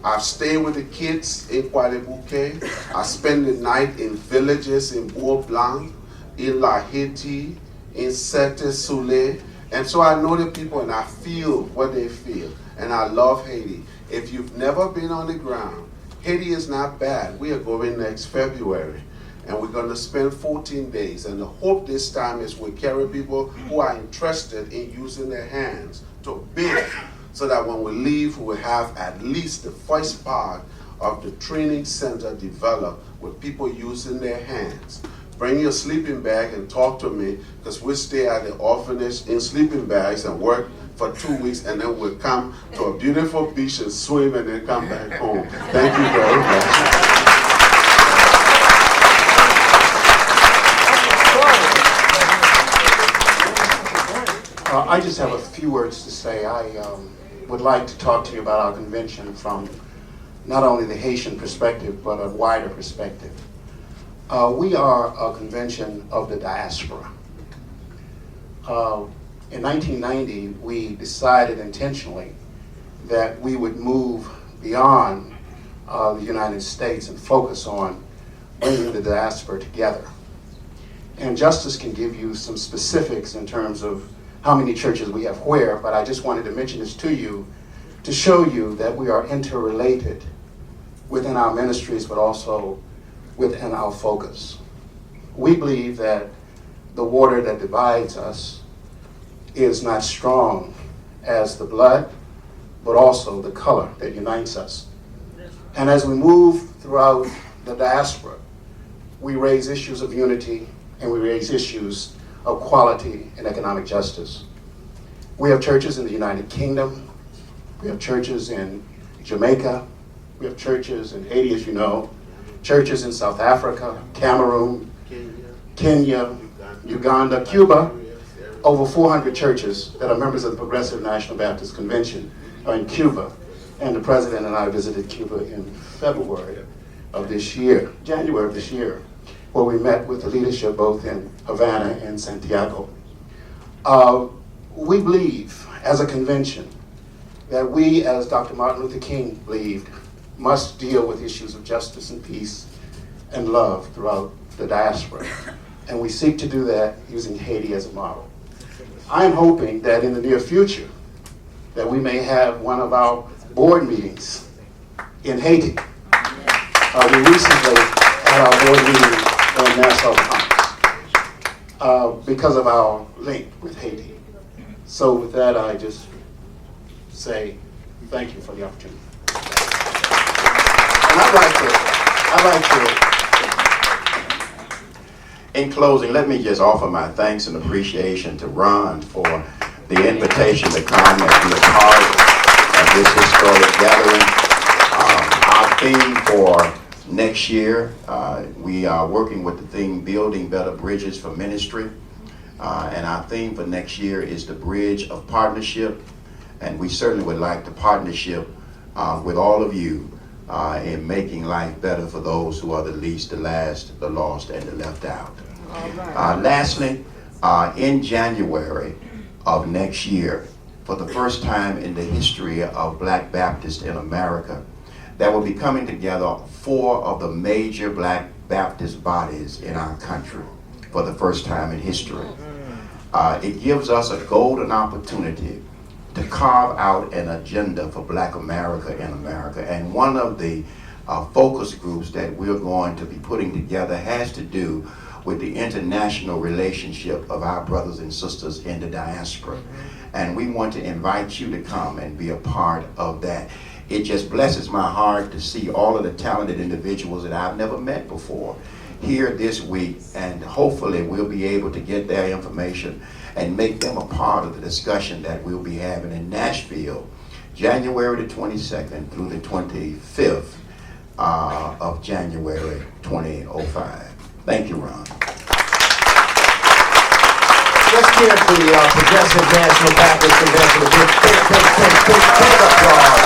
S9: I've stayed with the kids in Quadribuque. I spend the night in villages in Bois Blanc, in La Haiti, in Sete Soleil. And so I know the people and I feel what they feel. And I love Haiti. If you've never been on the ground, Haiti is not bad. We are going next February. And we're going to spend 14 days. And the hope this time is we carry people who are interested in using their hands to build, so that when we leave, we will have at least the first part of the training center developed with people using their hands. Bring your sleeping bag and talk to me, because we'll stay at the orphanage in sleeping bags and work for 2 weeks, and then we'll come to a beautiful beach and swim and then come back home. Thank you very much.
S10: I just have a few words to say. I would like to talk to you about our convention from not only the Haitian perspective, but a wider perspective. We are a convention of the diaspora. In 1990, we decided intentionally that we would move beyond the United States and focus on bringing the diaspora together. And Justice can give you some specifics in terms of how many churches we have where, but I just wanted to mention this to you to show you that we are interrelated within our ministries, but also within our focus. We believe that the water that divides us is not strong as the blood, but also the color that unites us. And as we move throughout the diaspora, we raise issues of unity and we raise issues of quality and economic justice. We have churches in the United Kingdom, we have churches in Jamaica, we have churches in Haiti, as you know, churches in South Africa, Cameroon, Kenya, Uganda, Cuba. Over 400 churches that are members of the Progressive National Baptist Convention are in Cuba. And the President and I visited Cuba in February of this year, January of this year, where we met with the leadership both in Havana and Santiago. We believe, as a convention, that we, as Dr. Martin Luther King believed, must deal with issues of justice and peace and love throughout the diaspora. And we seek to do that using Haiti as a model. I'm hoping that in the near future, that we may have one of our board meetings in Haiti. We recently had our board meeting in Nassau, Bahamas, because of our link with Haiti. So with that, I just say thank you for the opportunity. And I'd like to.
S7: In closing, let me just offer my thanks and appreciation to Ron for the invitation to come and be a part of this historic gathering. Our theme for next year, we are working with the theme Building Better Bridges for Ministry. And our theme for next year is the Bridge of Partnership. And we certainly would like the partnership with all of you in making life better for those who are the least, the last, the lost, and the left out. Lastly, in January of next year, for the first time in the history of Black Baptists in America, that will be coming together 4 of the major Black Baptist bodies in our country for the first time in history. It gives us a golden opportunity to carve out an agenda for Black America in America. And one of the focus groups that we're going to be putting together has to do with the international relationship of our brothers and sisters in the diaspora. And we want to invite you to come and be a part of that. It just blesses my heart to see all of the talented individuals that I've never met before here this week, and hopefully we'll be able to get their information and make them a part of the discussion that we'll be having in Nashville, January the 22nd through the 25th of January 2005. Thank you, Ron.
S3: Let's give the Progressive National Baptist Convention a big applause.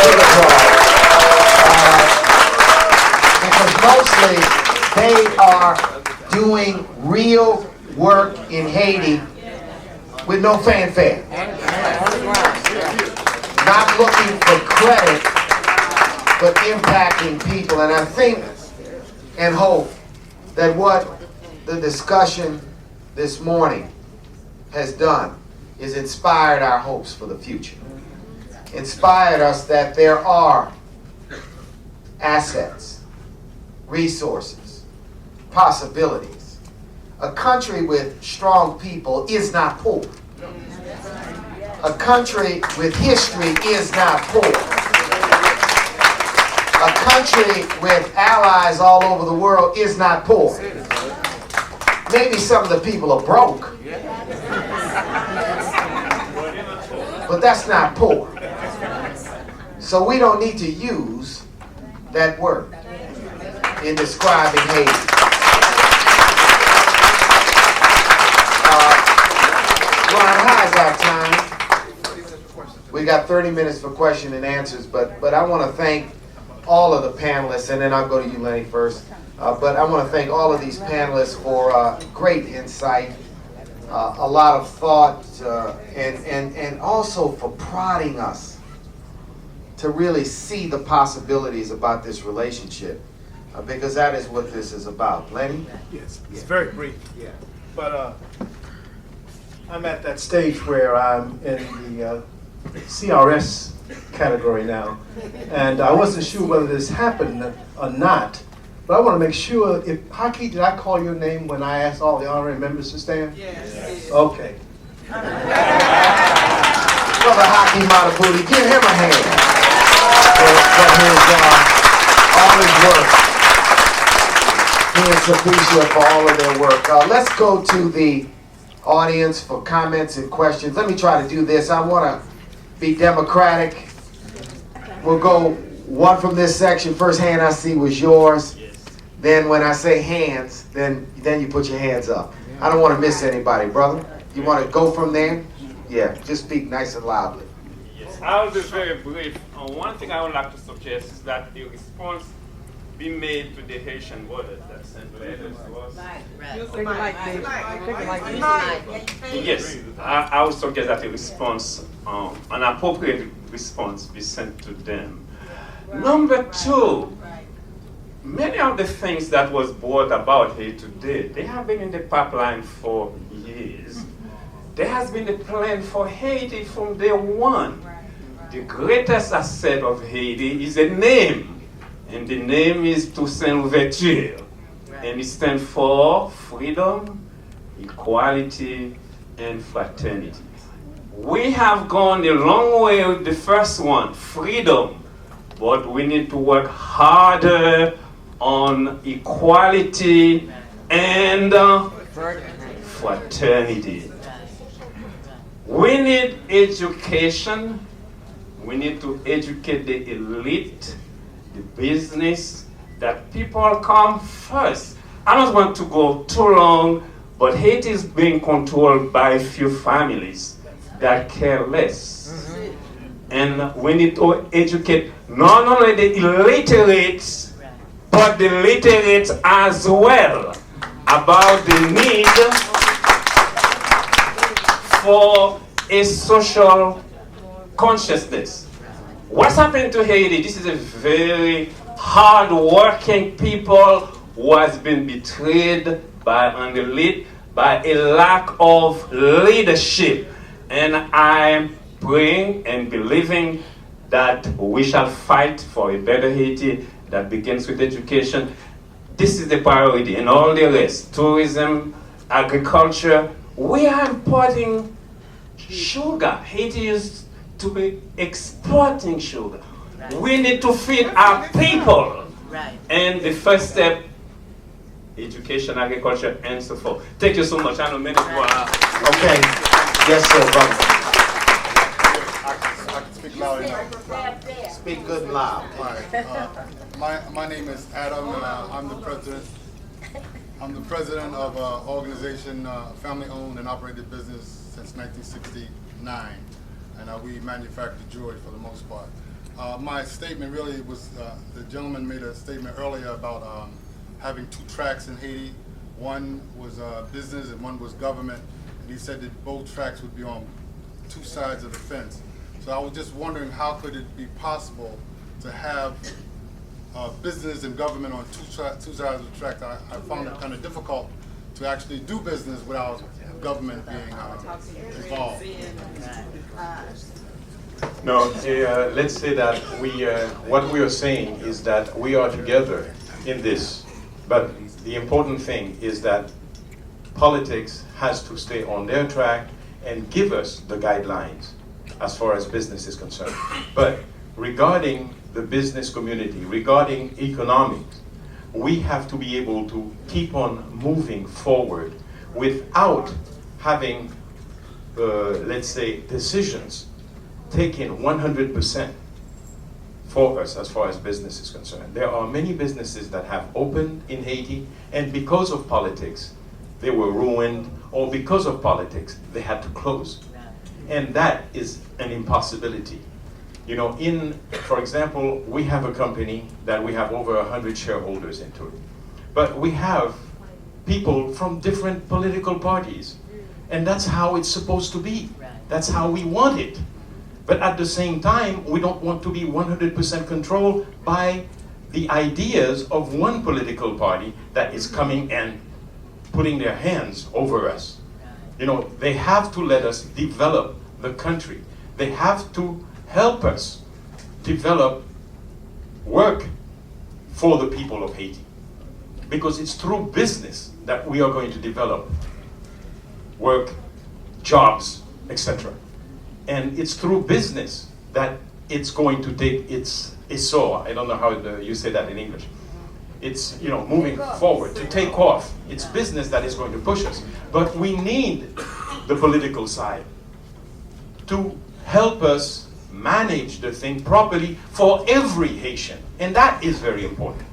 S3: Big applause. Because mostly they are doing real work in Haiti with no fanfare. Not looking for credit, but impacting people. And I think and hope that what the discussion this morning has done is inspired our hopes for the future. Inspired us that there are assets, resources, possibilities. A country with strong people is not poor. A country with history is not poor. A country with allies all over the world is not poor. Maybe some of the people are broke, but that's not poor. So we don't need to use that word in describing Haiti. Ron, how's our time? We got 30 minutes for question and answers, but I want to thank all of the panelists, and then I'll go to you, Lenny, first. But I want to thank all of these panelists for great insight, a lot of thought, and also for prodding us to really see the possibilities about this relationship, because that is what this is about. Lenny?
S5: Yes, it's very brief. Yeah. But I'm at that stage where I'm in the CRS category now, and I wasn't sure whether this happened or not. But I want to make sure, if Haki, did I call your name when I asked all the honorary members to stand? Yes. Okay.
S3: Brother Haki Matabuti, give him a hand for all his work. He is appreciative for all of their work. Let's go to the audience for comments and questions. Let me try to do this. I want to be democratic. We'll go One from this section, first hand I see was yours. Then when I say hands, then you put your hands up. I don't want to miss anybody, brother. You want to go from there? Yeah, just speak nice and loudly.
S11: Yes, I'll be very brief. One thing I would like to suggest is that a response be made to the Haitian brothers that sent letters to us. Yes, I would suggest that a response, an appropriate response be sent to them. Number two, many of the things that was brought about here today, they have been in the pipeline for years. There has been a plan for Haiti from day one. The greatest asset of Haiti is a name, and the name is Toussaint Louverture, and it stands for freedom, equality, and fraternity. We have gone a long way with the first one, freedom, but we need to work harder on equality and fraternity. We need education. We need to educate the elite, the business, that people come first. I don't want to go too long, but Haiti is being controlled by a few families that care less. And we need to educate not only the illiterates, but the literates as well about the need for a social consciousness. What's happened to Haiti? This is a very hard-working people who has been betrayed by an elite, by a lack of leadership. And I'm praying and believing that we shall fight for a better Haiti that begins with education. This is the priority, and all the rest, tourism, agriculture. We are importing sugar. Haiti used to be exporting sugar. We need to feed our people. And the first step, education, agriculture, and so forth. Thank you so much. I know many people are.
S3: Okay. Yes, sir, brother.
S12: I can speak loud enough.
S3: Speak good and loud.
S12: All right. My name is Adam, and I'm the president. I'm the president of an organization, family-owned and operated business since 1969, and we manufacture jewelry for the most part. My statement really was, the gentleman made a statement earlier about having two tracks in Haiti. One was business and one was government, and he said that both tracks would be on two sides of the fence. So I was just wondering, how could it be possible to have business and government on two sides of the track? I found it kind of difficult to actually do business without government being involved.
S13: No, let's say that what we are saying is that we are together in this, but the important thing is that politics has to stay on their track and give us the guidelines as far as business is concerned. But regarding the business community, regarding economics, we have to be able to keep on moving forward without having, let's say, decisions taken 100% for us as far as business is concerned. There are many businesses that have opened in Haiti, and because of politics, they were ruined, or because of politics, they had to close. And that is an impossibility. You know, for example, we have a company that we have over 100 shareholders into it. But we have people from different political parties. And that's how it's supposed to be. That's how we want it. But at the same time, we don't want to be 100% controlled by the ideas of one political party that is coming and putting their hands over us. You know, they have to let us develop the country. They have to help us develop work for the people of Haiti. Because it's through business that we are going to develop work, jobs, etc. And it's through business that it's going to take its soar. I don't know how you say that in English. It's, you know, moving forward, to take off. It's business that is going to push us. But we need the political side to help us manage the thing properly for every Haitian. And that is very important.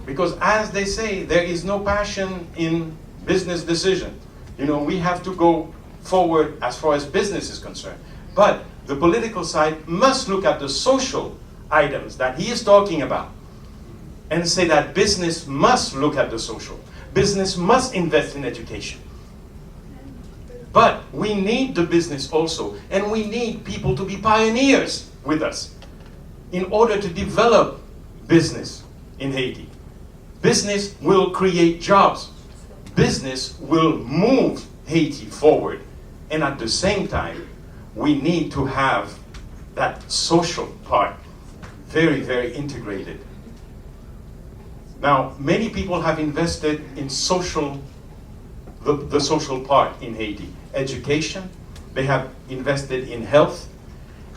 S13: Because as they say, there is no passion in business decision. You know, we have to go forward as far as business is concerned. But the political side must look at the social items that he is talking about and say that business must look at the social. Business must invest in education. But we need the business also, and we need people to be pioneers with us in order to develop business in Haiti. Business will create jobs. Business will move Haiti forward. And at the same time, we need to have that social part very, very integrated. Now, many people have invested in social, the social part in Haiti. Education, they have invested in health,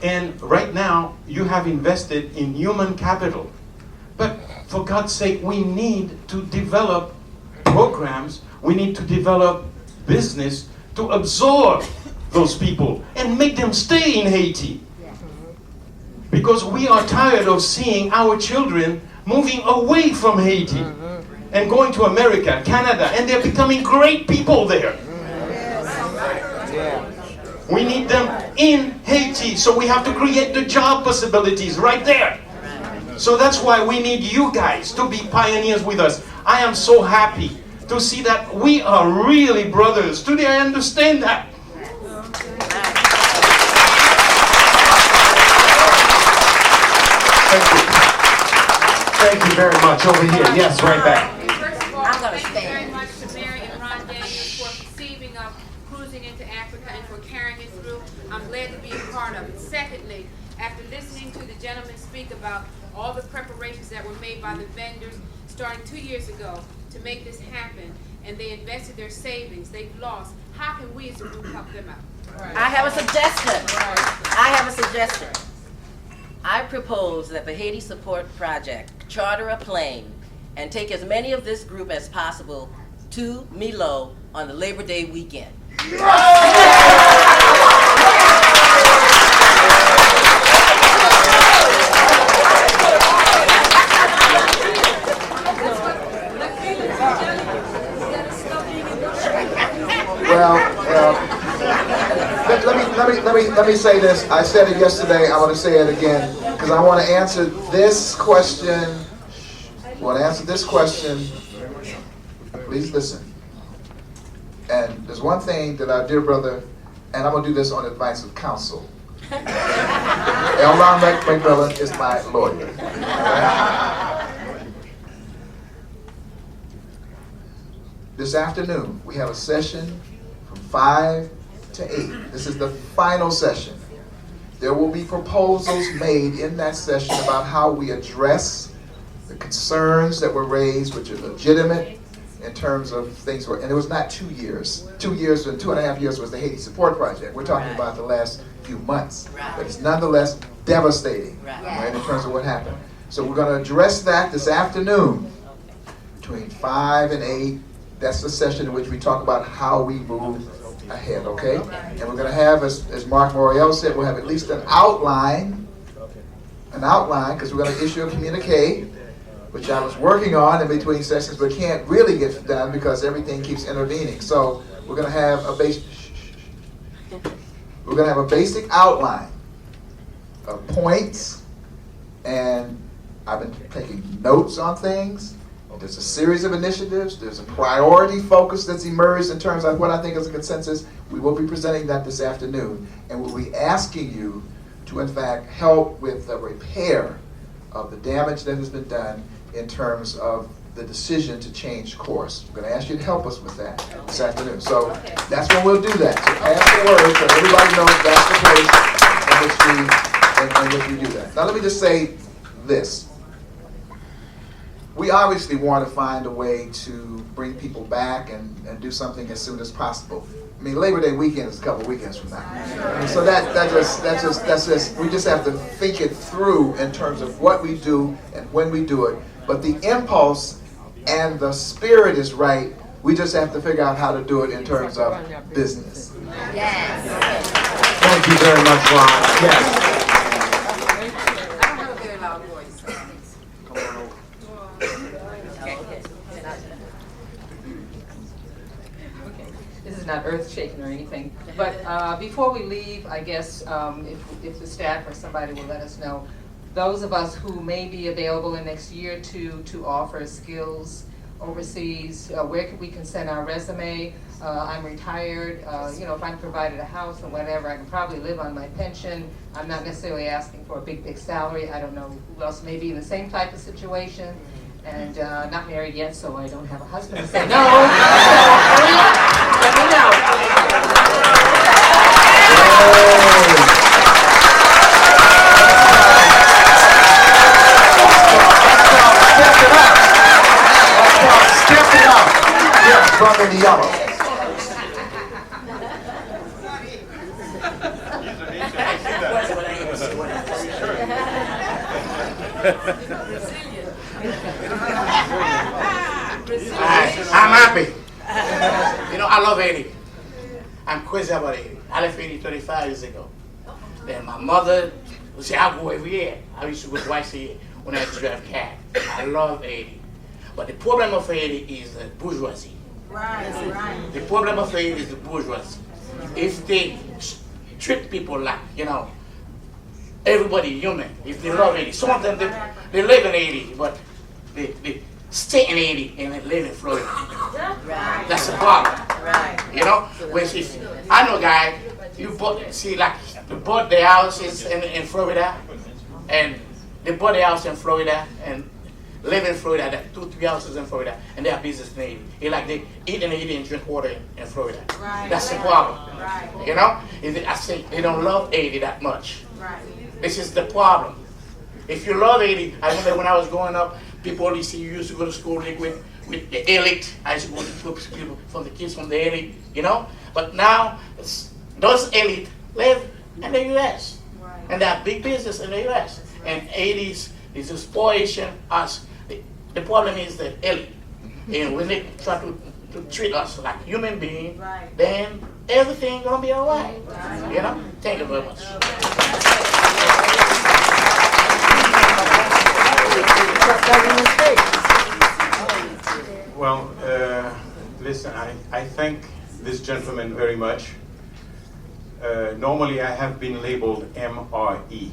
S13: and right now you have invested in human capital. But for God's sake, we need to develop programs, we need to develop business to absorb those people and make them stay in Haiti. Because we are tired of seeing our children moving away from Haiti and going to America, Canada, and they're becoming great people there. We need them in Haiti, so we have to create the job possibilities right there. So that's why we need you guys to be pioneers with us. I am so happy to see that we are really brothers. Today I understand that.
S3: Thank you very much. Over here. Yes, right back.
S8: First of all, thank you very much to Mary and Rondé for conceiving of cruising into Africa and for carrying it through. I'm glad to be a part of it. Secondly, after listening to the gentleman speak about all the preparations that were made by the vendors starting 2 years ago to make this happen, and they invested their savings, they've lost, how can we as a group help them out?
S14: I have a suggestion. I have a suggestion. I propose that the Haiti Support Project charter a plane and take as many of this group as possible to Milo on the Labor Day weekend.
S3: Let me say this. I said it yesterday. I want to say it again because I want to answer this question. Please listen. And there's one thing that our dear brother, and I'm going to do this on advice of counsel. Elron McMillan is my lawyer. This afternoon, we have a session from 5 to 8. This is the final session. There will be proposals made in that session about how we address the concerns that were raised, which are legitimate in terms of things. And it was not 2 years. 2 years and 2.5 years was the Haiti Support Project. We're talking about the last few months. But it's nonetheless devastating right, in terms of what happened. So we're going to address that this afternoon between 5 and 8. That's the session in which we talk about how we move ahead, okay? And we're going to have, as Mark Moriel said, we'll have at least an outline, because we're going to issue a communique, which I was working on in between sessions, but can't really get done because everything keeps intervening. So we're going to have a basic outline of points, and I've been taking notes on things. There's a series of initiatives. There's a priority focus that's emerged in terms of what I think is a consensus. We will be presenting that this afternoon, and we'll be asking you to, in fact, help with the repair of the damage that has been done in terms of the decision to change course. We're going to ask you to help us with that this afternoon. So that's when we'll do that. So pass the word so everybody knows that's the place in which we do that. Now let me just say this. We obviously want to find a way to bring people back and do something as soon as possible. I mean, Labor Day weekend is a couple weekends from now. I mean, so that's just, we just have to think it through in terms of what we do and when we do it. But the impulse and the spirit is right. We just have to figure out how to do it in terms of business.
S14: Yes.
S3: Thank you very much, Ron. Yes.
S15: this is not earth-shaking or anything. But before we leave, I guess if the staff or somebody will let us know, those of us who may be available in the next year or two to offer skills overseas, where we can send our resume. I'm retired. If I'm provided a house or whatever, I can probably live on my pension. I'm not necessarily asking for a big salary. I don't know who else may be in the same type of situation. And not married yet, so I don't have a husband to say no. Let me know.
S3: Step it up. Yeah, brother in the yellow.
S16: I'm happy. I love Haiti. I'm crazy about Haiti. I left Haiti 35 years ago. Then my mother would say, I'll go every year. I used to go twice a year when I drive cab. I love Haiti. But the problem of Haiti is the bourgeoisie. Right. The problem of Haiti is the bourgeoisie. If they treat people like, everybody human, if they love Haiti. Some of them, they live in Haiti, but they stay in Haiti and they live in Florida. Right. That's the problem. Right. If I know a guy, they bought their house in Florida, and they bought their house in Florida and live in Florida. They have 2-3 houses in Florida, and they have business in Haiti. They eat in Haiti and drink water in Florida. Right. That's the problem. Right. I say they don't love Haiti that much. Right. This is the problem. If you love Haiti, I remember when I was growing up, people always say you used to go to school with the elite. I used to go to people from the kids from the elite, But now, those elite live in the U.S. Right. And they have big business in the U.S. And Haiti is exploitation us. The problem is the elite. And when they try to treat us like human beings, right, then everything gonna be all right. Right. Thank you very much.
S13: Well, listen, I thank this gentleman very much. Normally I have been labeled MRE.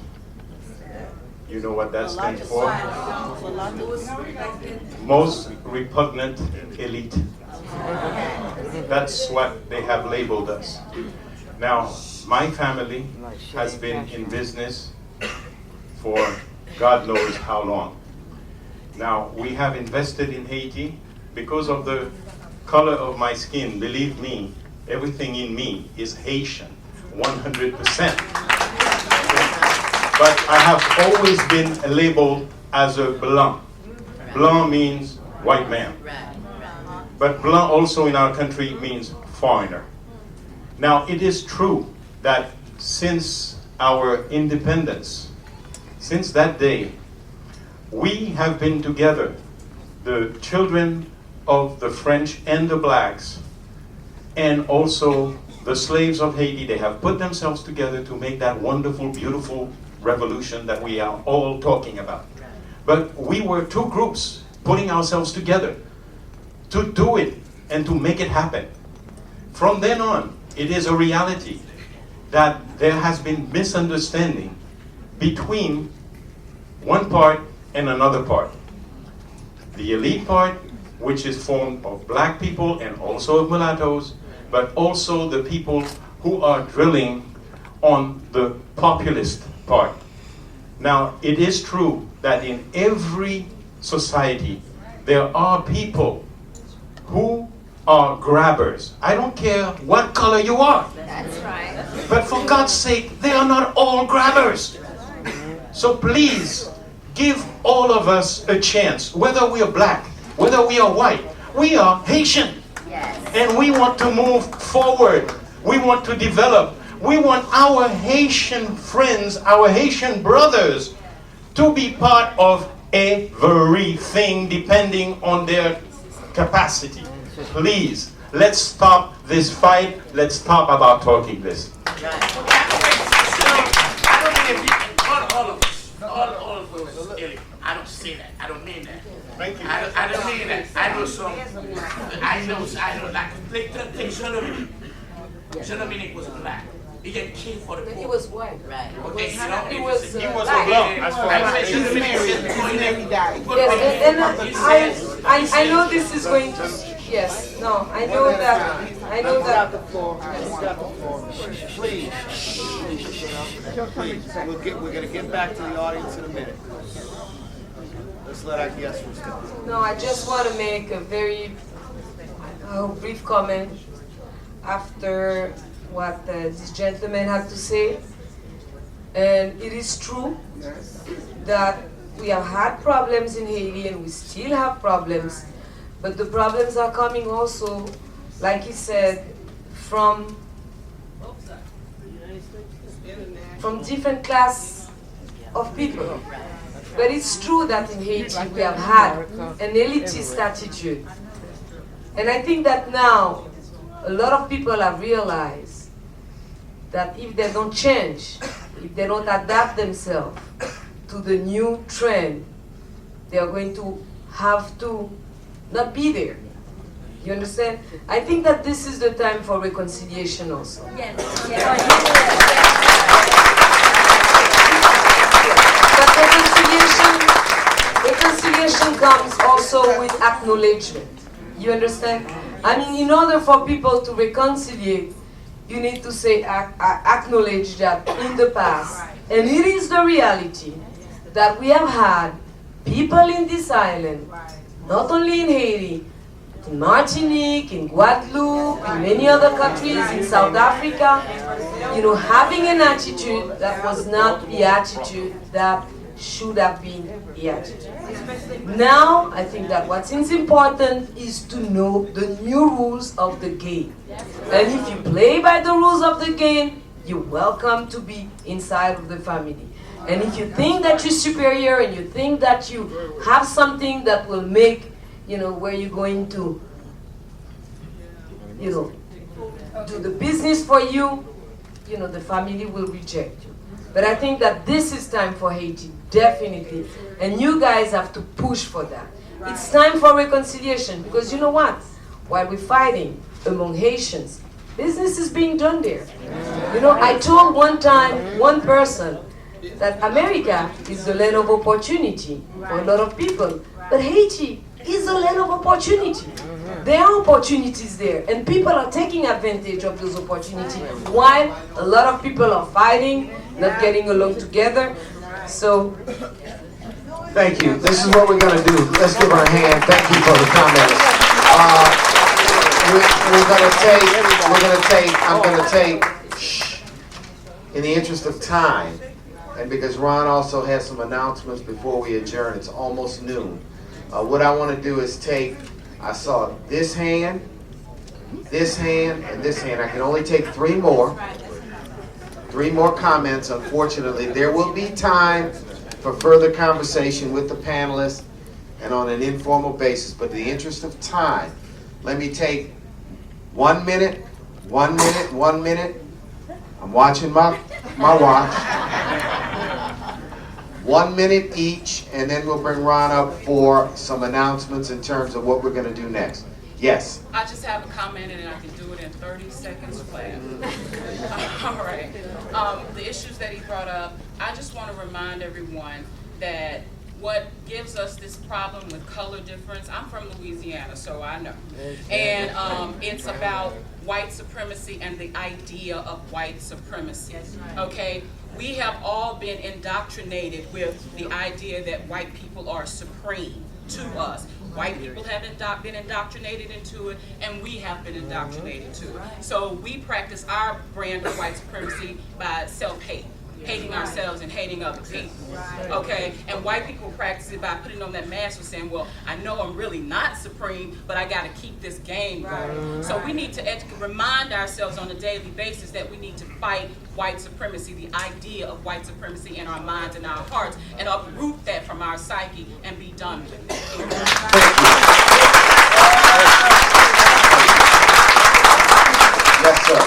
S13: You know what that stands for? Most repugnant elite. That's what they have labeled us. Now, my family has been in business for God knows how long. Now, we have invested in Haiti because of the color of my skin. Believe me, everything in me is Haitian, 100%. But I have always been labeled as a blanc. Blanc means white man. But blanc also in our country means foreigner. Now, it is true that since our independence, since that day, we have been together, the children of the French and the blacks, and also the slaves of Haiti. They have put themselves together to make that wonderful, beautiful revolution that we are all talking about. But we were two groups putting ourselves together to do it and to make it happen. From then on, it is a reality that there has been misunderstanding between one part and another part. The elite part, which is formed of black people and also of mulattoes, but also the people who are drilling on the populist part. Now, it is true that in every society, there are people who are grabbers. I don't care what color you are.
S17: That's right.
S13: But for God's sake, they are not all grabbers. So please, give all of us a chance, whether we are black, whether we are white. We are Haitian. Yes. And we want to move forward. We want to develop. We want our Haitian friends, our Haitian brothers, to be part of everything depending on their capacity. Please, let's stop this fight. Let's stop about talking this.
S16: I don't mean all of us. All of us. I don't say that. I don't mean that.
S13: Thank you.
S16: I don't mean that. I know some. I I know, like Saint Dominic was black. He didn't care for the poor.
S14: He was white. Right.
S16: Okay, you know,
S15: He was
S16: he
S15: black.
S16: Yes,
S15: I know this is going to, yes, no, I know that.
S17: Please, we're gonna get back to the audience in a minute. Let's let our guests respond.
S15: No, I just want to make a very brief comment after what this gentleman had to say. And it is true that we have had problems in Haiti and we still have problems, but the problems are coming also, like he said, from different class of people. But it's true that in Haiti we have had an elitist attitude. And I think that now a lot of people have realized that if they don't change, if they don't adapt themselves to the new trend, they are going to have to not be there. You understand? I think that this is the time for reconciliation also.
S14: Yes.
S15: But reconciliation comes also with acknowledgement. You understand? I mean, in order for people to reconcile, you need to say, acknowledge that in the past, and it is the reality, that we have had people in this island, not only in Haiti, in Martinique, in Guadeloupe, in many other countries, in South Africa, having an attitude that was not the attitude that should have been the attitude. Now, I think that what's important is to know the new rules of the game. And if you play by the rules of the game, you're welcome to be inside of the family. And if you think that you're superior and you think that you have something that will make, where you're going to, do the business for you, the family will reject you. But I think that this is time for Haiti, definitely. And you guys have to push for that. It's time for reconciliation, because you know what? While we're fighting among Haitians, business is being done there. I told one time, one person, that America is the land of opportunity for a lot of people. But Haiti is a land of opportunity. There are opportunities there, and people are taking advantage of those opportunities, while a lot of people are fighting, not getting along together. So,
S3: thank you. This is what we're going to do. Let's give her a hand. Thank you for the comments. I'm going to take, in the interest of time, and because Ron also has some announcements before we adjourn, it's almost noon. What I want to do is I saw this hand, and this hand. I can only take three more comments, unfortunately. There will be time for further conversation with the panelists and on an informal basis, but in the interest of time, let me take 1 minute. I'm watching my watch. 1 minute each, and then we'll bring Ron up for some announcements in terms of what we're going to do next. Yes?
S18: I just have a comment, and I can do it in 30 seconds flat. All right. The issues that he brought up, I just want to remind everyone that what gives us this problem with color difference, I'm from Louisiana, so I know. And it's about white supremacy and the idea of white supremacy, okay? We have all been indoctrinated with the idea that white people are supreme to us. White people have been indoctrinated into it, and we have been indoctrinated to it. So we practice our brand of white supremacy by self-hate. Hating ourselves and hating other people, okay? And white people practice it by putting on that mask and saying, well, I know I'm really not supreme, but I got to keep this game going. So we need to remind ourselves on a daily basis that we need to fight white supremacy, the idea of white supremacy in our minds and our hearts, and uproot that from our psyche and be done with it.
S3: Yes, sir.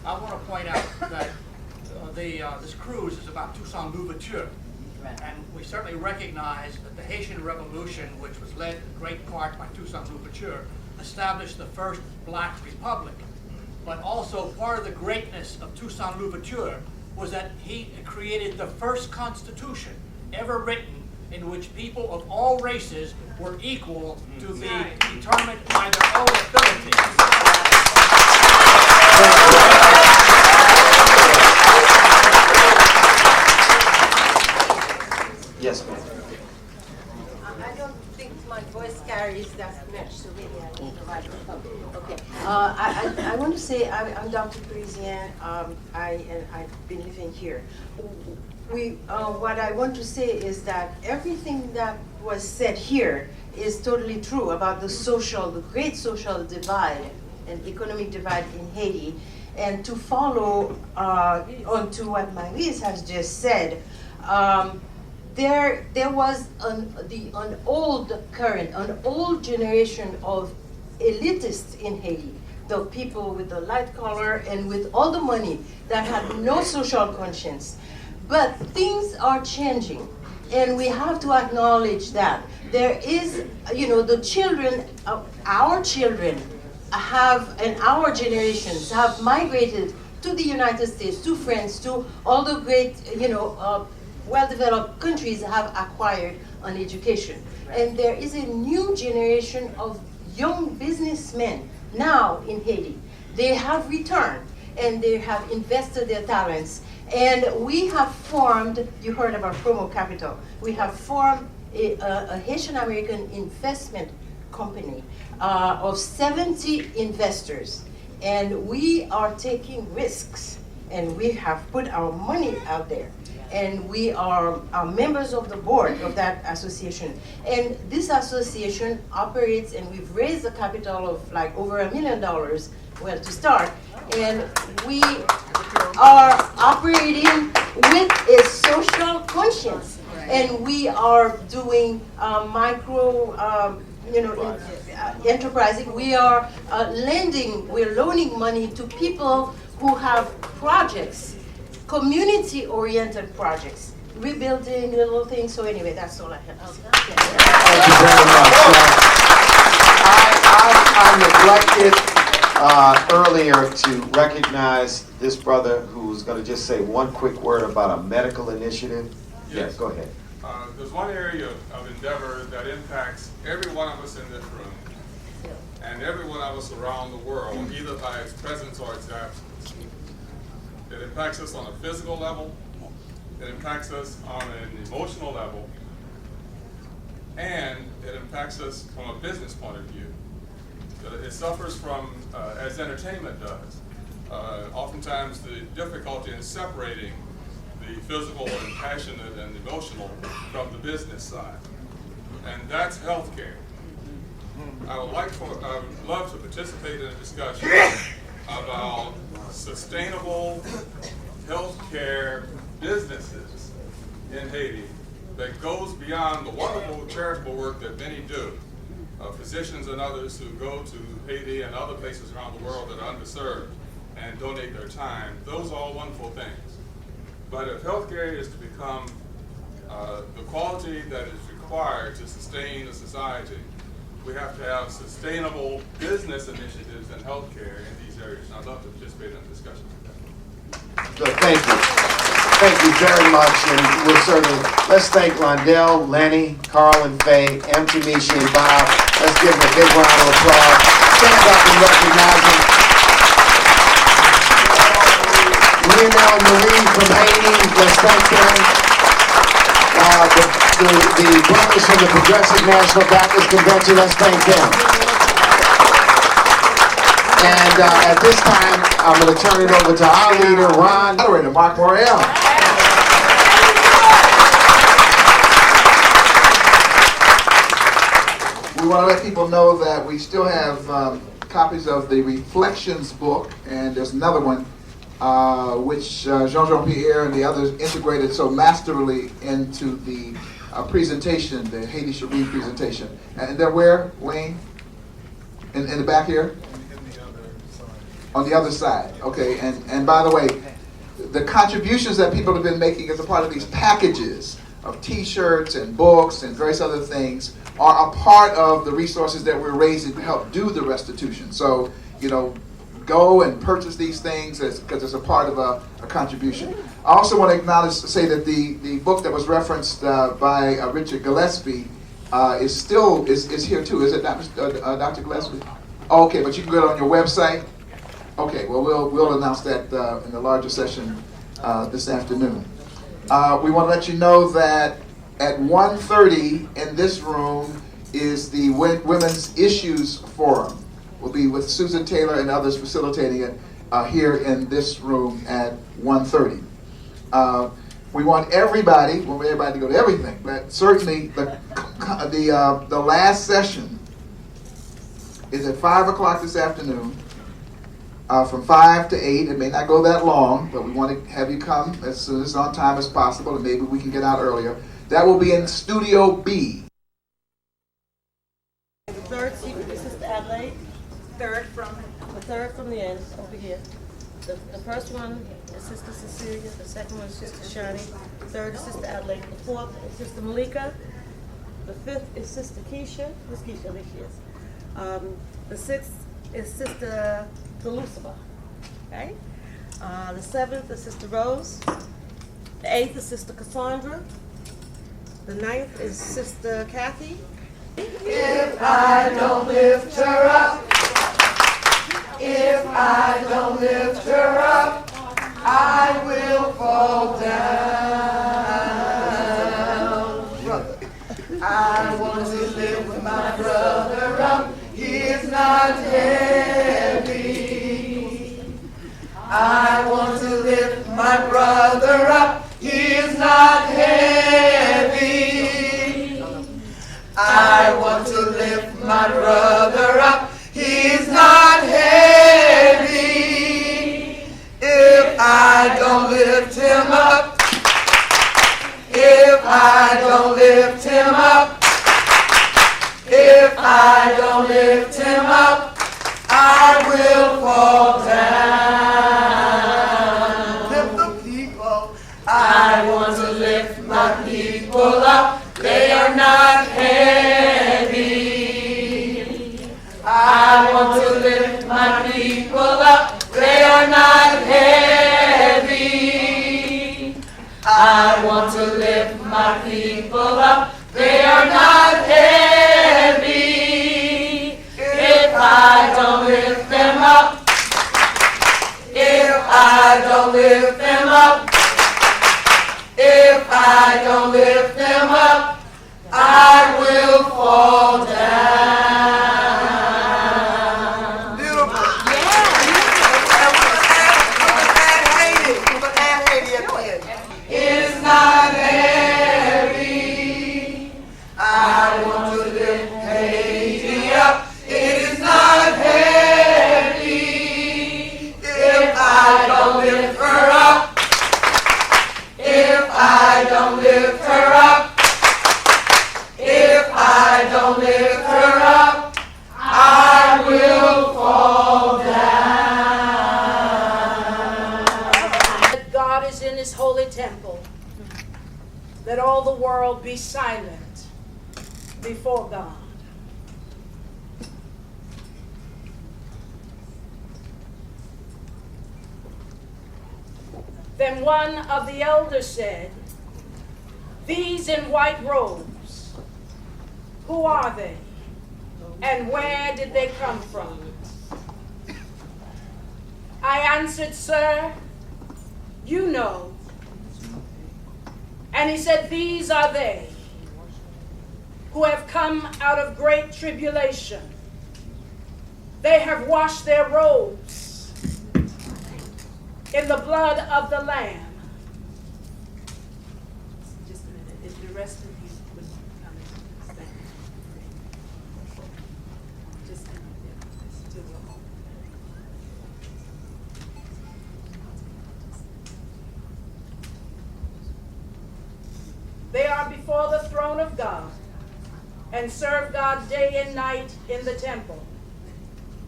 S19: I want to point out that this cruise is about Toussaint Louverture, And we certainly recognize that the Haitian Revolution, which was led in great part by Toussaint Louverture, established the first black republic. But also part of the greatness of Toussaint Louverture was that he created the first constitution ever written in which people of all races were equal to be determined by their own abilities.
S3: Yes, ma'am.
S20: I don't think my voice carries that much, so maybe I need the microphone. Okay. I want to say I'm Dr. Parisian. I've been living here. What I want to say is that everything that was said here is totally true about the great social divide and economic divide in Haiti. And to follow on to what Maurice has just said, there was an old generation of elitists in Haiti, the people with the light color and with all the money that had no social conscience. But things are changing, and we have to acknowledge that. There is, the children, our children and our generations have migrated to the United States, to France, to all the great, well-developed countries have acquired an education. And there is a new generation of young businessmen now in Haiti. They have returned and they have invested their talents. And we have formed, you heard about Promo Capital, we have formed a Haitian American investment company of 70 investors. And we are taking risks, and we have put our money out there. And we are members of the board of that association. And this association operates, and we've raised a capital of like over $1 million, well, to start. And we are operating with a social conscience. And we are doing enterprising. We are we're loaning money to people who have projects, community-oriented projects, rebuilding little things. So anyway, that's all I have to say.
S3: Thank you very much. I neglected earlier to recognize this brother who's going to just say one quick word about a medical initiative. Yes, go ahead.
S21: There's one area of endeavor that impacts every one of us in this room and every one of us around the world, either by its presence or its absence. It impacts us on a physical level, it impacts us on an emotional level, and it impacts us from a business point of view. It suffers from, as entertainment does, oftentimes the difficulty in separating the physical and passionate and emotional from the business side. And that's healthcare. I would love to participate in a discussion about sustainable healthcare businesses in Haiti that goes beyond the wonderful charitable work that many do. Physicians and others who go to Haiti and other places around the world that are underserved and donate their time. Those are all wonderful things. But if healthcare is to become the quality that is required to sustain a society, we have to have sustainable business initiatives in healthcare in these areas. And I'd love to participate in a discussion with that.
S3: Good, thank you. Thank you very much. And we'll certainly, let's thank Londell, Lenny, Carl and Faye, M. Tamishi and Bob. Let's give them a big round of applause. Stand up and recognize them. Lionel and Marie from Haiti, let's thank them. The brothers from the Progressive National Baptist Convention, let's thank them. And at this time, I'm going to turn it over to our leader, Ron, moderator, Mark Morrell.
S22: We want to let people know that we still have copies of the Reflections book, and there's another one which Jean-Jean Pierre and the others integrated so masterfully into the presentation, the Haiti Sharif presentation. And they're where, Wayne? In the back here? On the other side. Okay, and by the way, the contributions that people have been making as a part of these packages of T-shirts and books and various other things are a part of the resources that we're raising to help do the restitution. So, you know, go and purchase these things because it's a part of a contribution. I also want to say that the book that was referenced by Richard Gillespie is here too. Is it not, Dr. Gillespie? Okay, but you can get it on your website. Okay, well we'll announce that in the larger session this afternoon. We want to let you know that at 1:30 in this room is the Women's Issues Forum. We'll be with Susan Taylor and others facilitating it here in this room at 1:30. We want everybody to go to everything, but certainly the last session is at 5 o'clock this afternoon, from 5 to 8. It may not go that long, but we want to have you come as soon as on time as possible, and maybe we can get out earlier. That will be in Studio B.
S1: The third seat is Sister Adelaide. The third from the end, over here. The first one is Sister Cecilia. The second one is Sister Shani. The third is Sister Adelaide. The fourth is Sister Malika. The fifth is Sister Keisha. Where's Keisha? There she is. The sixth is Sister Delucifer. Okay. The seventh is Sister Rose. The eighth is Sister Cassandra. The ninth is Sister Kathy.
S2: If I don't lift her up, if I don't lift her up, I will fall down. Brother, I want to lift my brother up. He is not heavy. I want to lift my brother up. He is not heavy. I want to lift my brother up. He's not heavy. If I don't lift him up, if I don't lift him up, if I don't lift him up, I will fall down. Lift the people. I want to lift my people up. They are not heavy. I want to lift my people up. They are not heavy. I want to lift my people up. They are not heavy. If I don't lift them up, if I don't lift them up, if I don't lift them up, I will fall down. Beautiful. It's not heavy. I want to lift Haiti up. It is not heavy. If I don't lift her up, if I don't lift her up, if I don't lift her up, I will fall down.
S20: God is in his holy temple. Let all the world be silent before God. Then one of the elders said, "These in white robes, who are they? And where did they come from?" I answered, "Sir, you know." And he said, "These are they who have come out of great tribulation. They have washed their robes in the blood of the Lamb." Just a minute. If the rest of you would come and stand. Just a minute. To the home. They are before the throne of God and serve God day and night in the temple.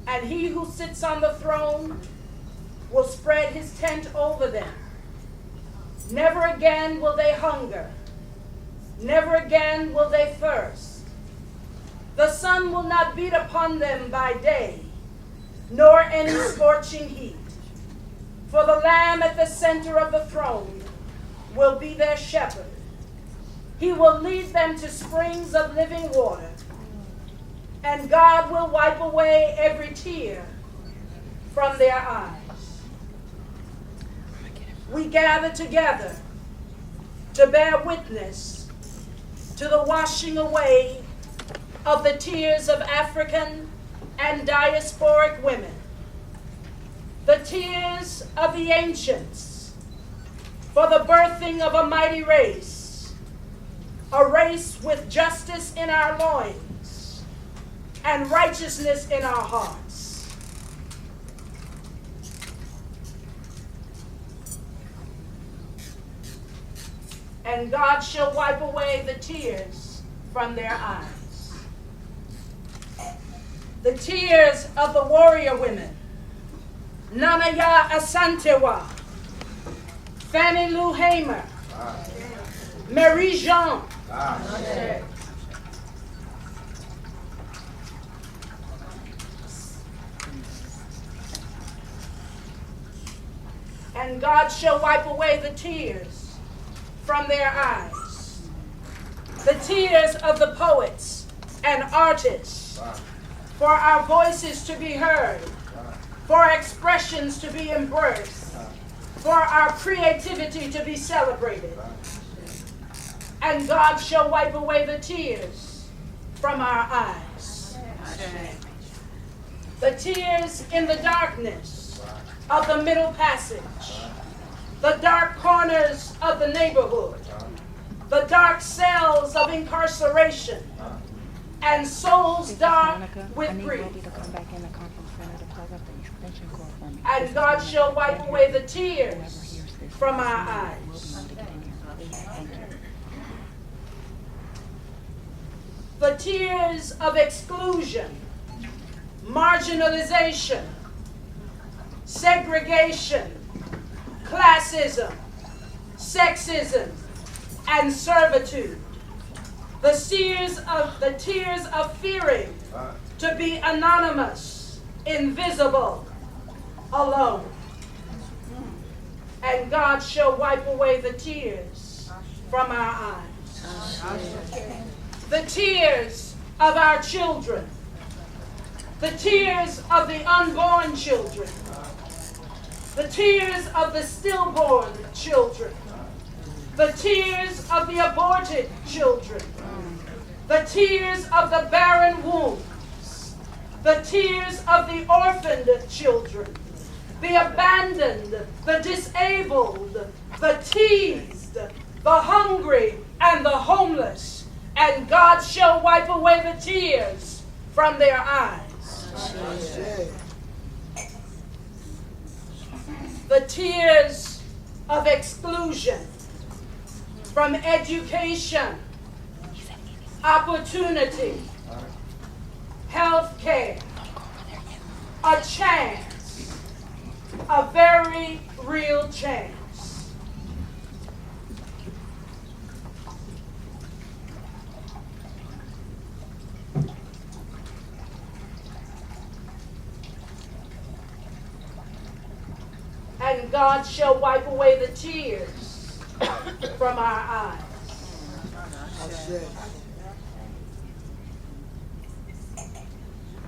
S20: And he who sits on the throne will spread his tent over them. Never again will they hunger,
S4: Never again will they thirst. The sun will not beat upon them by day, nor any scorching heat. For the Lamb at the center of the throne will be their shepherd. He will lead them to springs of living water, and God will wipe away every tear from their eyes. We gather together to bear witness to the washing away of the tears of African and diasporic women, the tears of the ancients for the birthing of a mighty race, a race with justice in our loins and righteousness in our hearts. And God shall wipe away the tears from their eyes. The tears of the warrior women, Nanaya Asantewa, Fannie Lou Hamer, Marie Jean, and God shall wipe away the tears from their eyes. The tears of the poets and artists, for our voices to be heard, for expressions to be embraced, for our creativity to be celebrated. And God shall wipe away the tears from our eyes. The tears in the darkness of the middle passage, the dark corners of the neighborhood, the dark cells of incarceration, and souls dark with grief. And God shall wipe away the tears from our eyes. The tears of exclusion, marginalization, segregation, classism, sexism, and servitude. The tears of fearing to be anonymous, invisible, alone. And God shall wipe away the tears from our eyes. The tears of our children, the tears of the unborn children, the tears of the stillborn children, the tears of the aborted children, the tears of the barren wombs, the tears of the orphaned children, the abandoned, the disabled, the teased, the hungry, and the homeless. And God shall wipe away the tears from their eyes. The tears of exclusion from education, opportunity, health care, a chance, a very real chance. And God shall wipe away the tears from our eyes.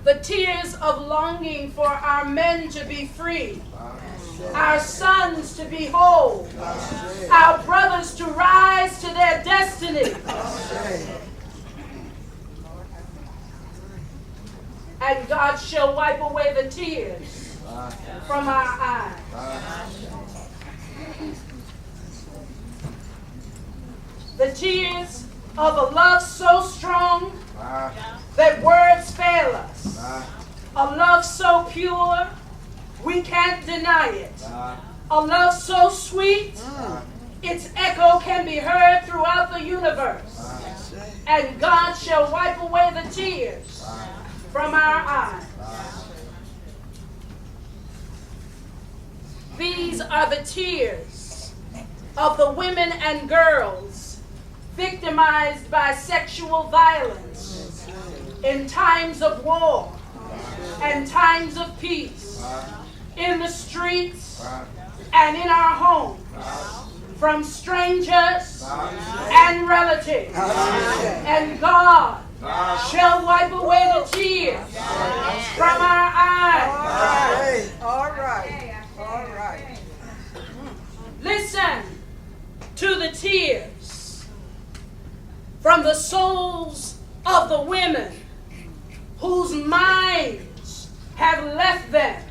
S4: The tears of longing for our men to be free, our sons to be whole, our brothers to rise to their destiny. And God shall wipe away the tears from our eyes. The tears of a love so strong that words fail us. A love so pure we can't deny it. A love so sweet its echo can be heard throughout the universe. And God shall wipe away the tears from our eyes. These are the tears of the women and girls victimized by sexual violence in times of war and times of peace, in the streets and in our homes, from strangers and relatives. And God shall wipe away the tears from our eyes.
S2: All right. All right.
S4: Listen to the tears from the souls of the women whose minds have left them,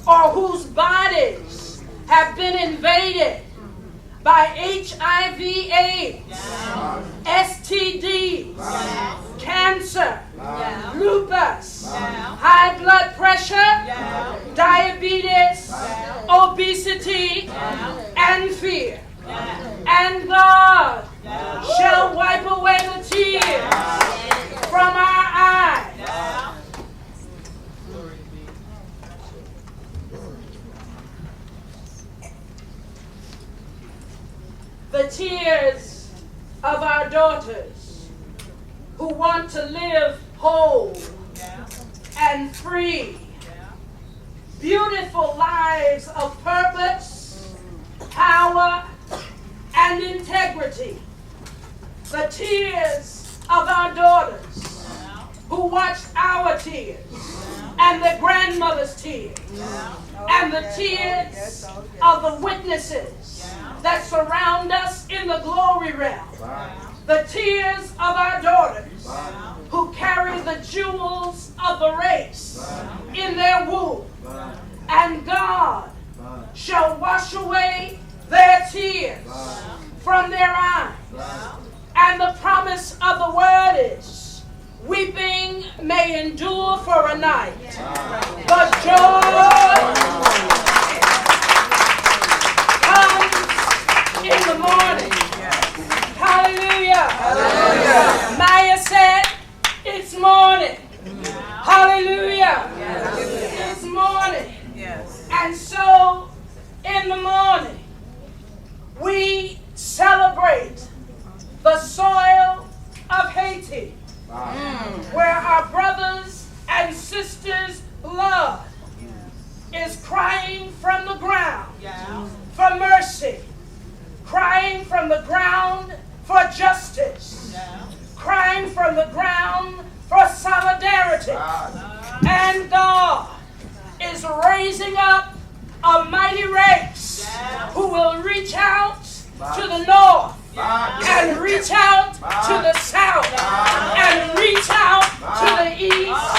S4: or whose bodies have been invaded by HIV/AIDS, STDs, cancer, lupus, high blood pressure, diabetes, obesity, and fear. And God shall wipe away the tears from our eyes. The tears of our daughters who want to live whole and free, beautiful lives of purpose, power, and integrity. The tears of our daughters who watched our tears and the grandmother's tears and the tears of the witnesses that surround us in the glory realm. The tears of our daughters who carry the jewels of the race in their womb. And God shall wash away their tears from their eyes. And the promise of the word is, weeping may endure for a night, but joy comes in the morning. Hallelujah. Hallelujah. Maya said, it's morning. Hallelujah. It's morning. And so, in the morning, we celebrate the soil of Haiti, where our brothers and sisters' blood is crying from the ground for mercy, crying from the ground for justice, crying from the ground for solidarity. And God is raising up a mighty race who will reach out to the north and reach out to the south and reach out to the east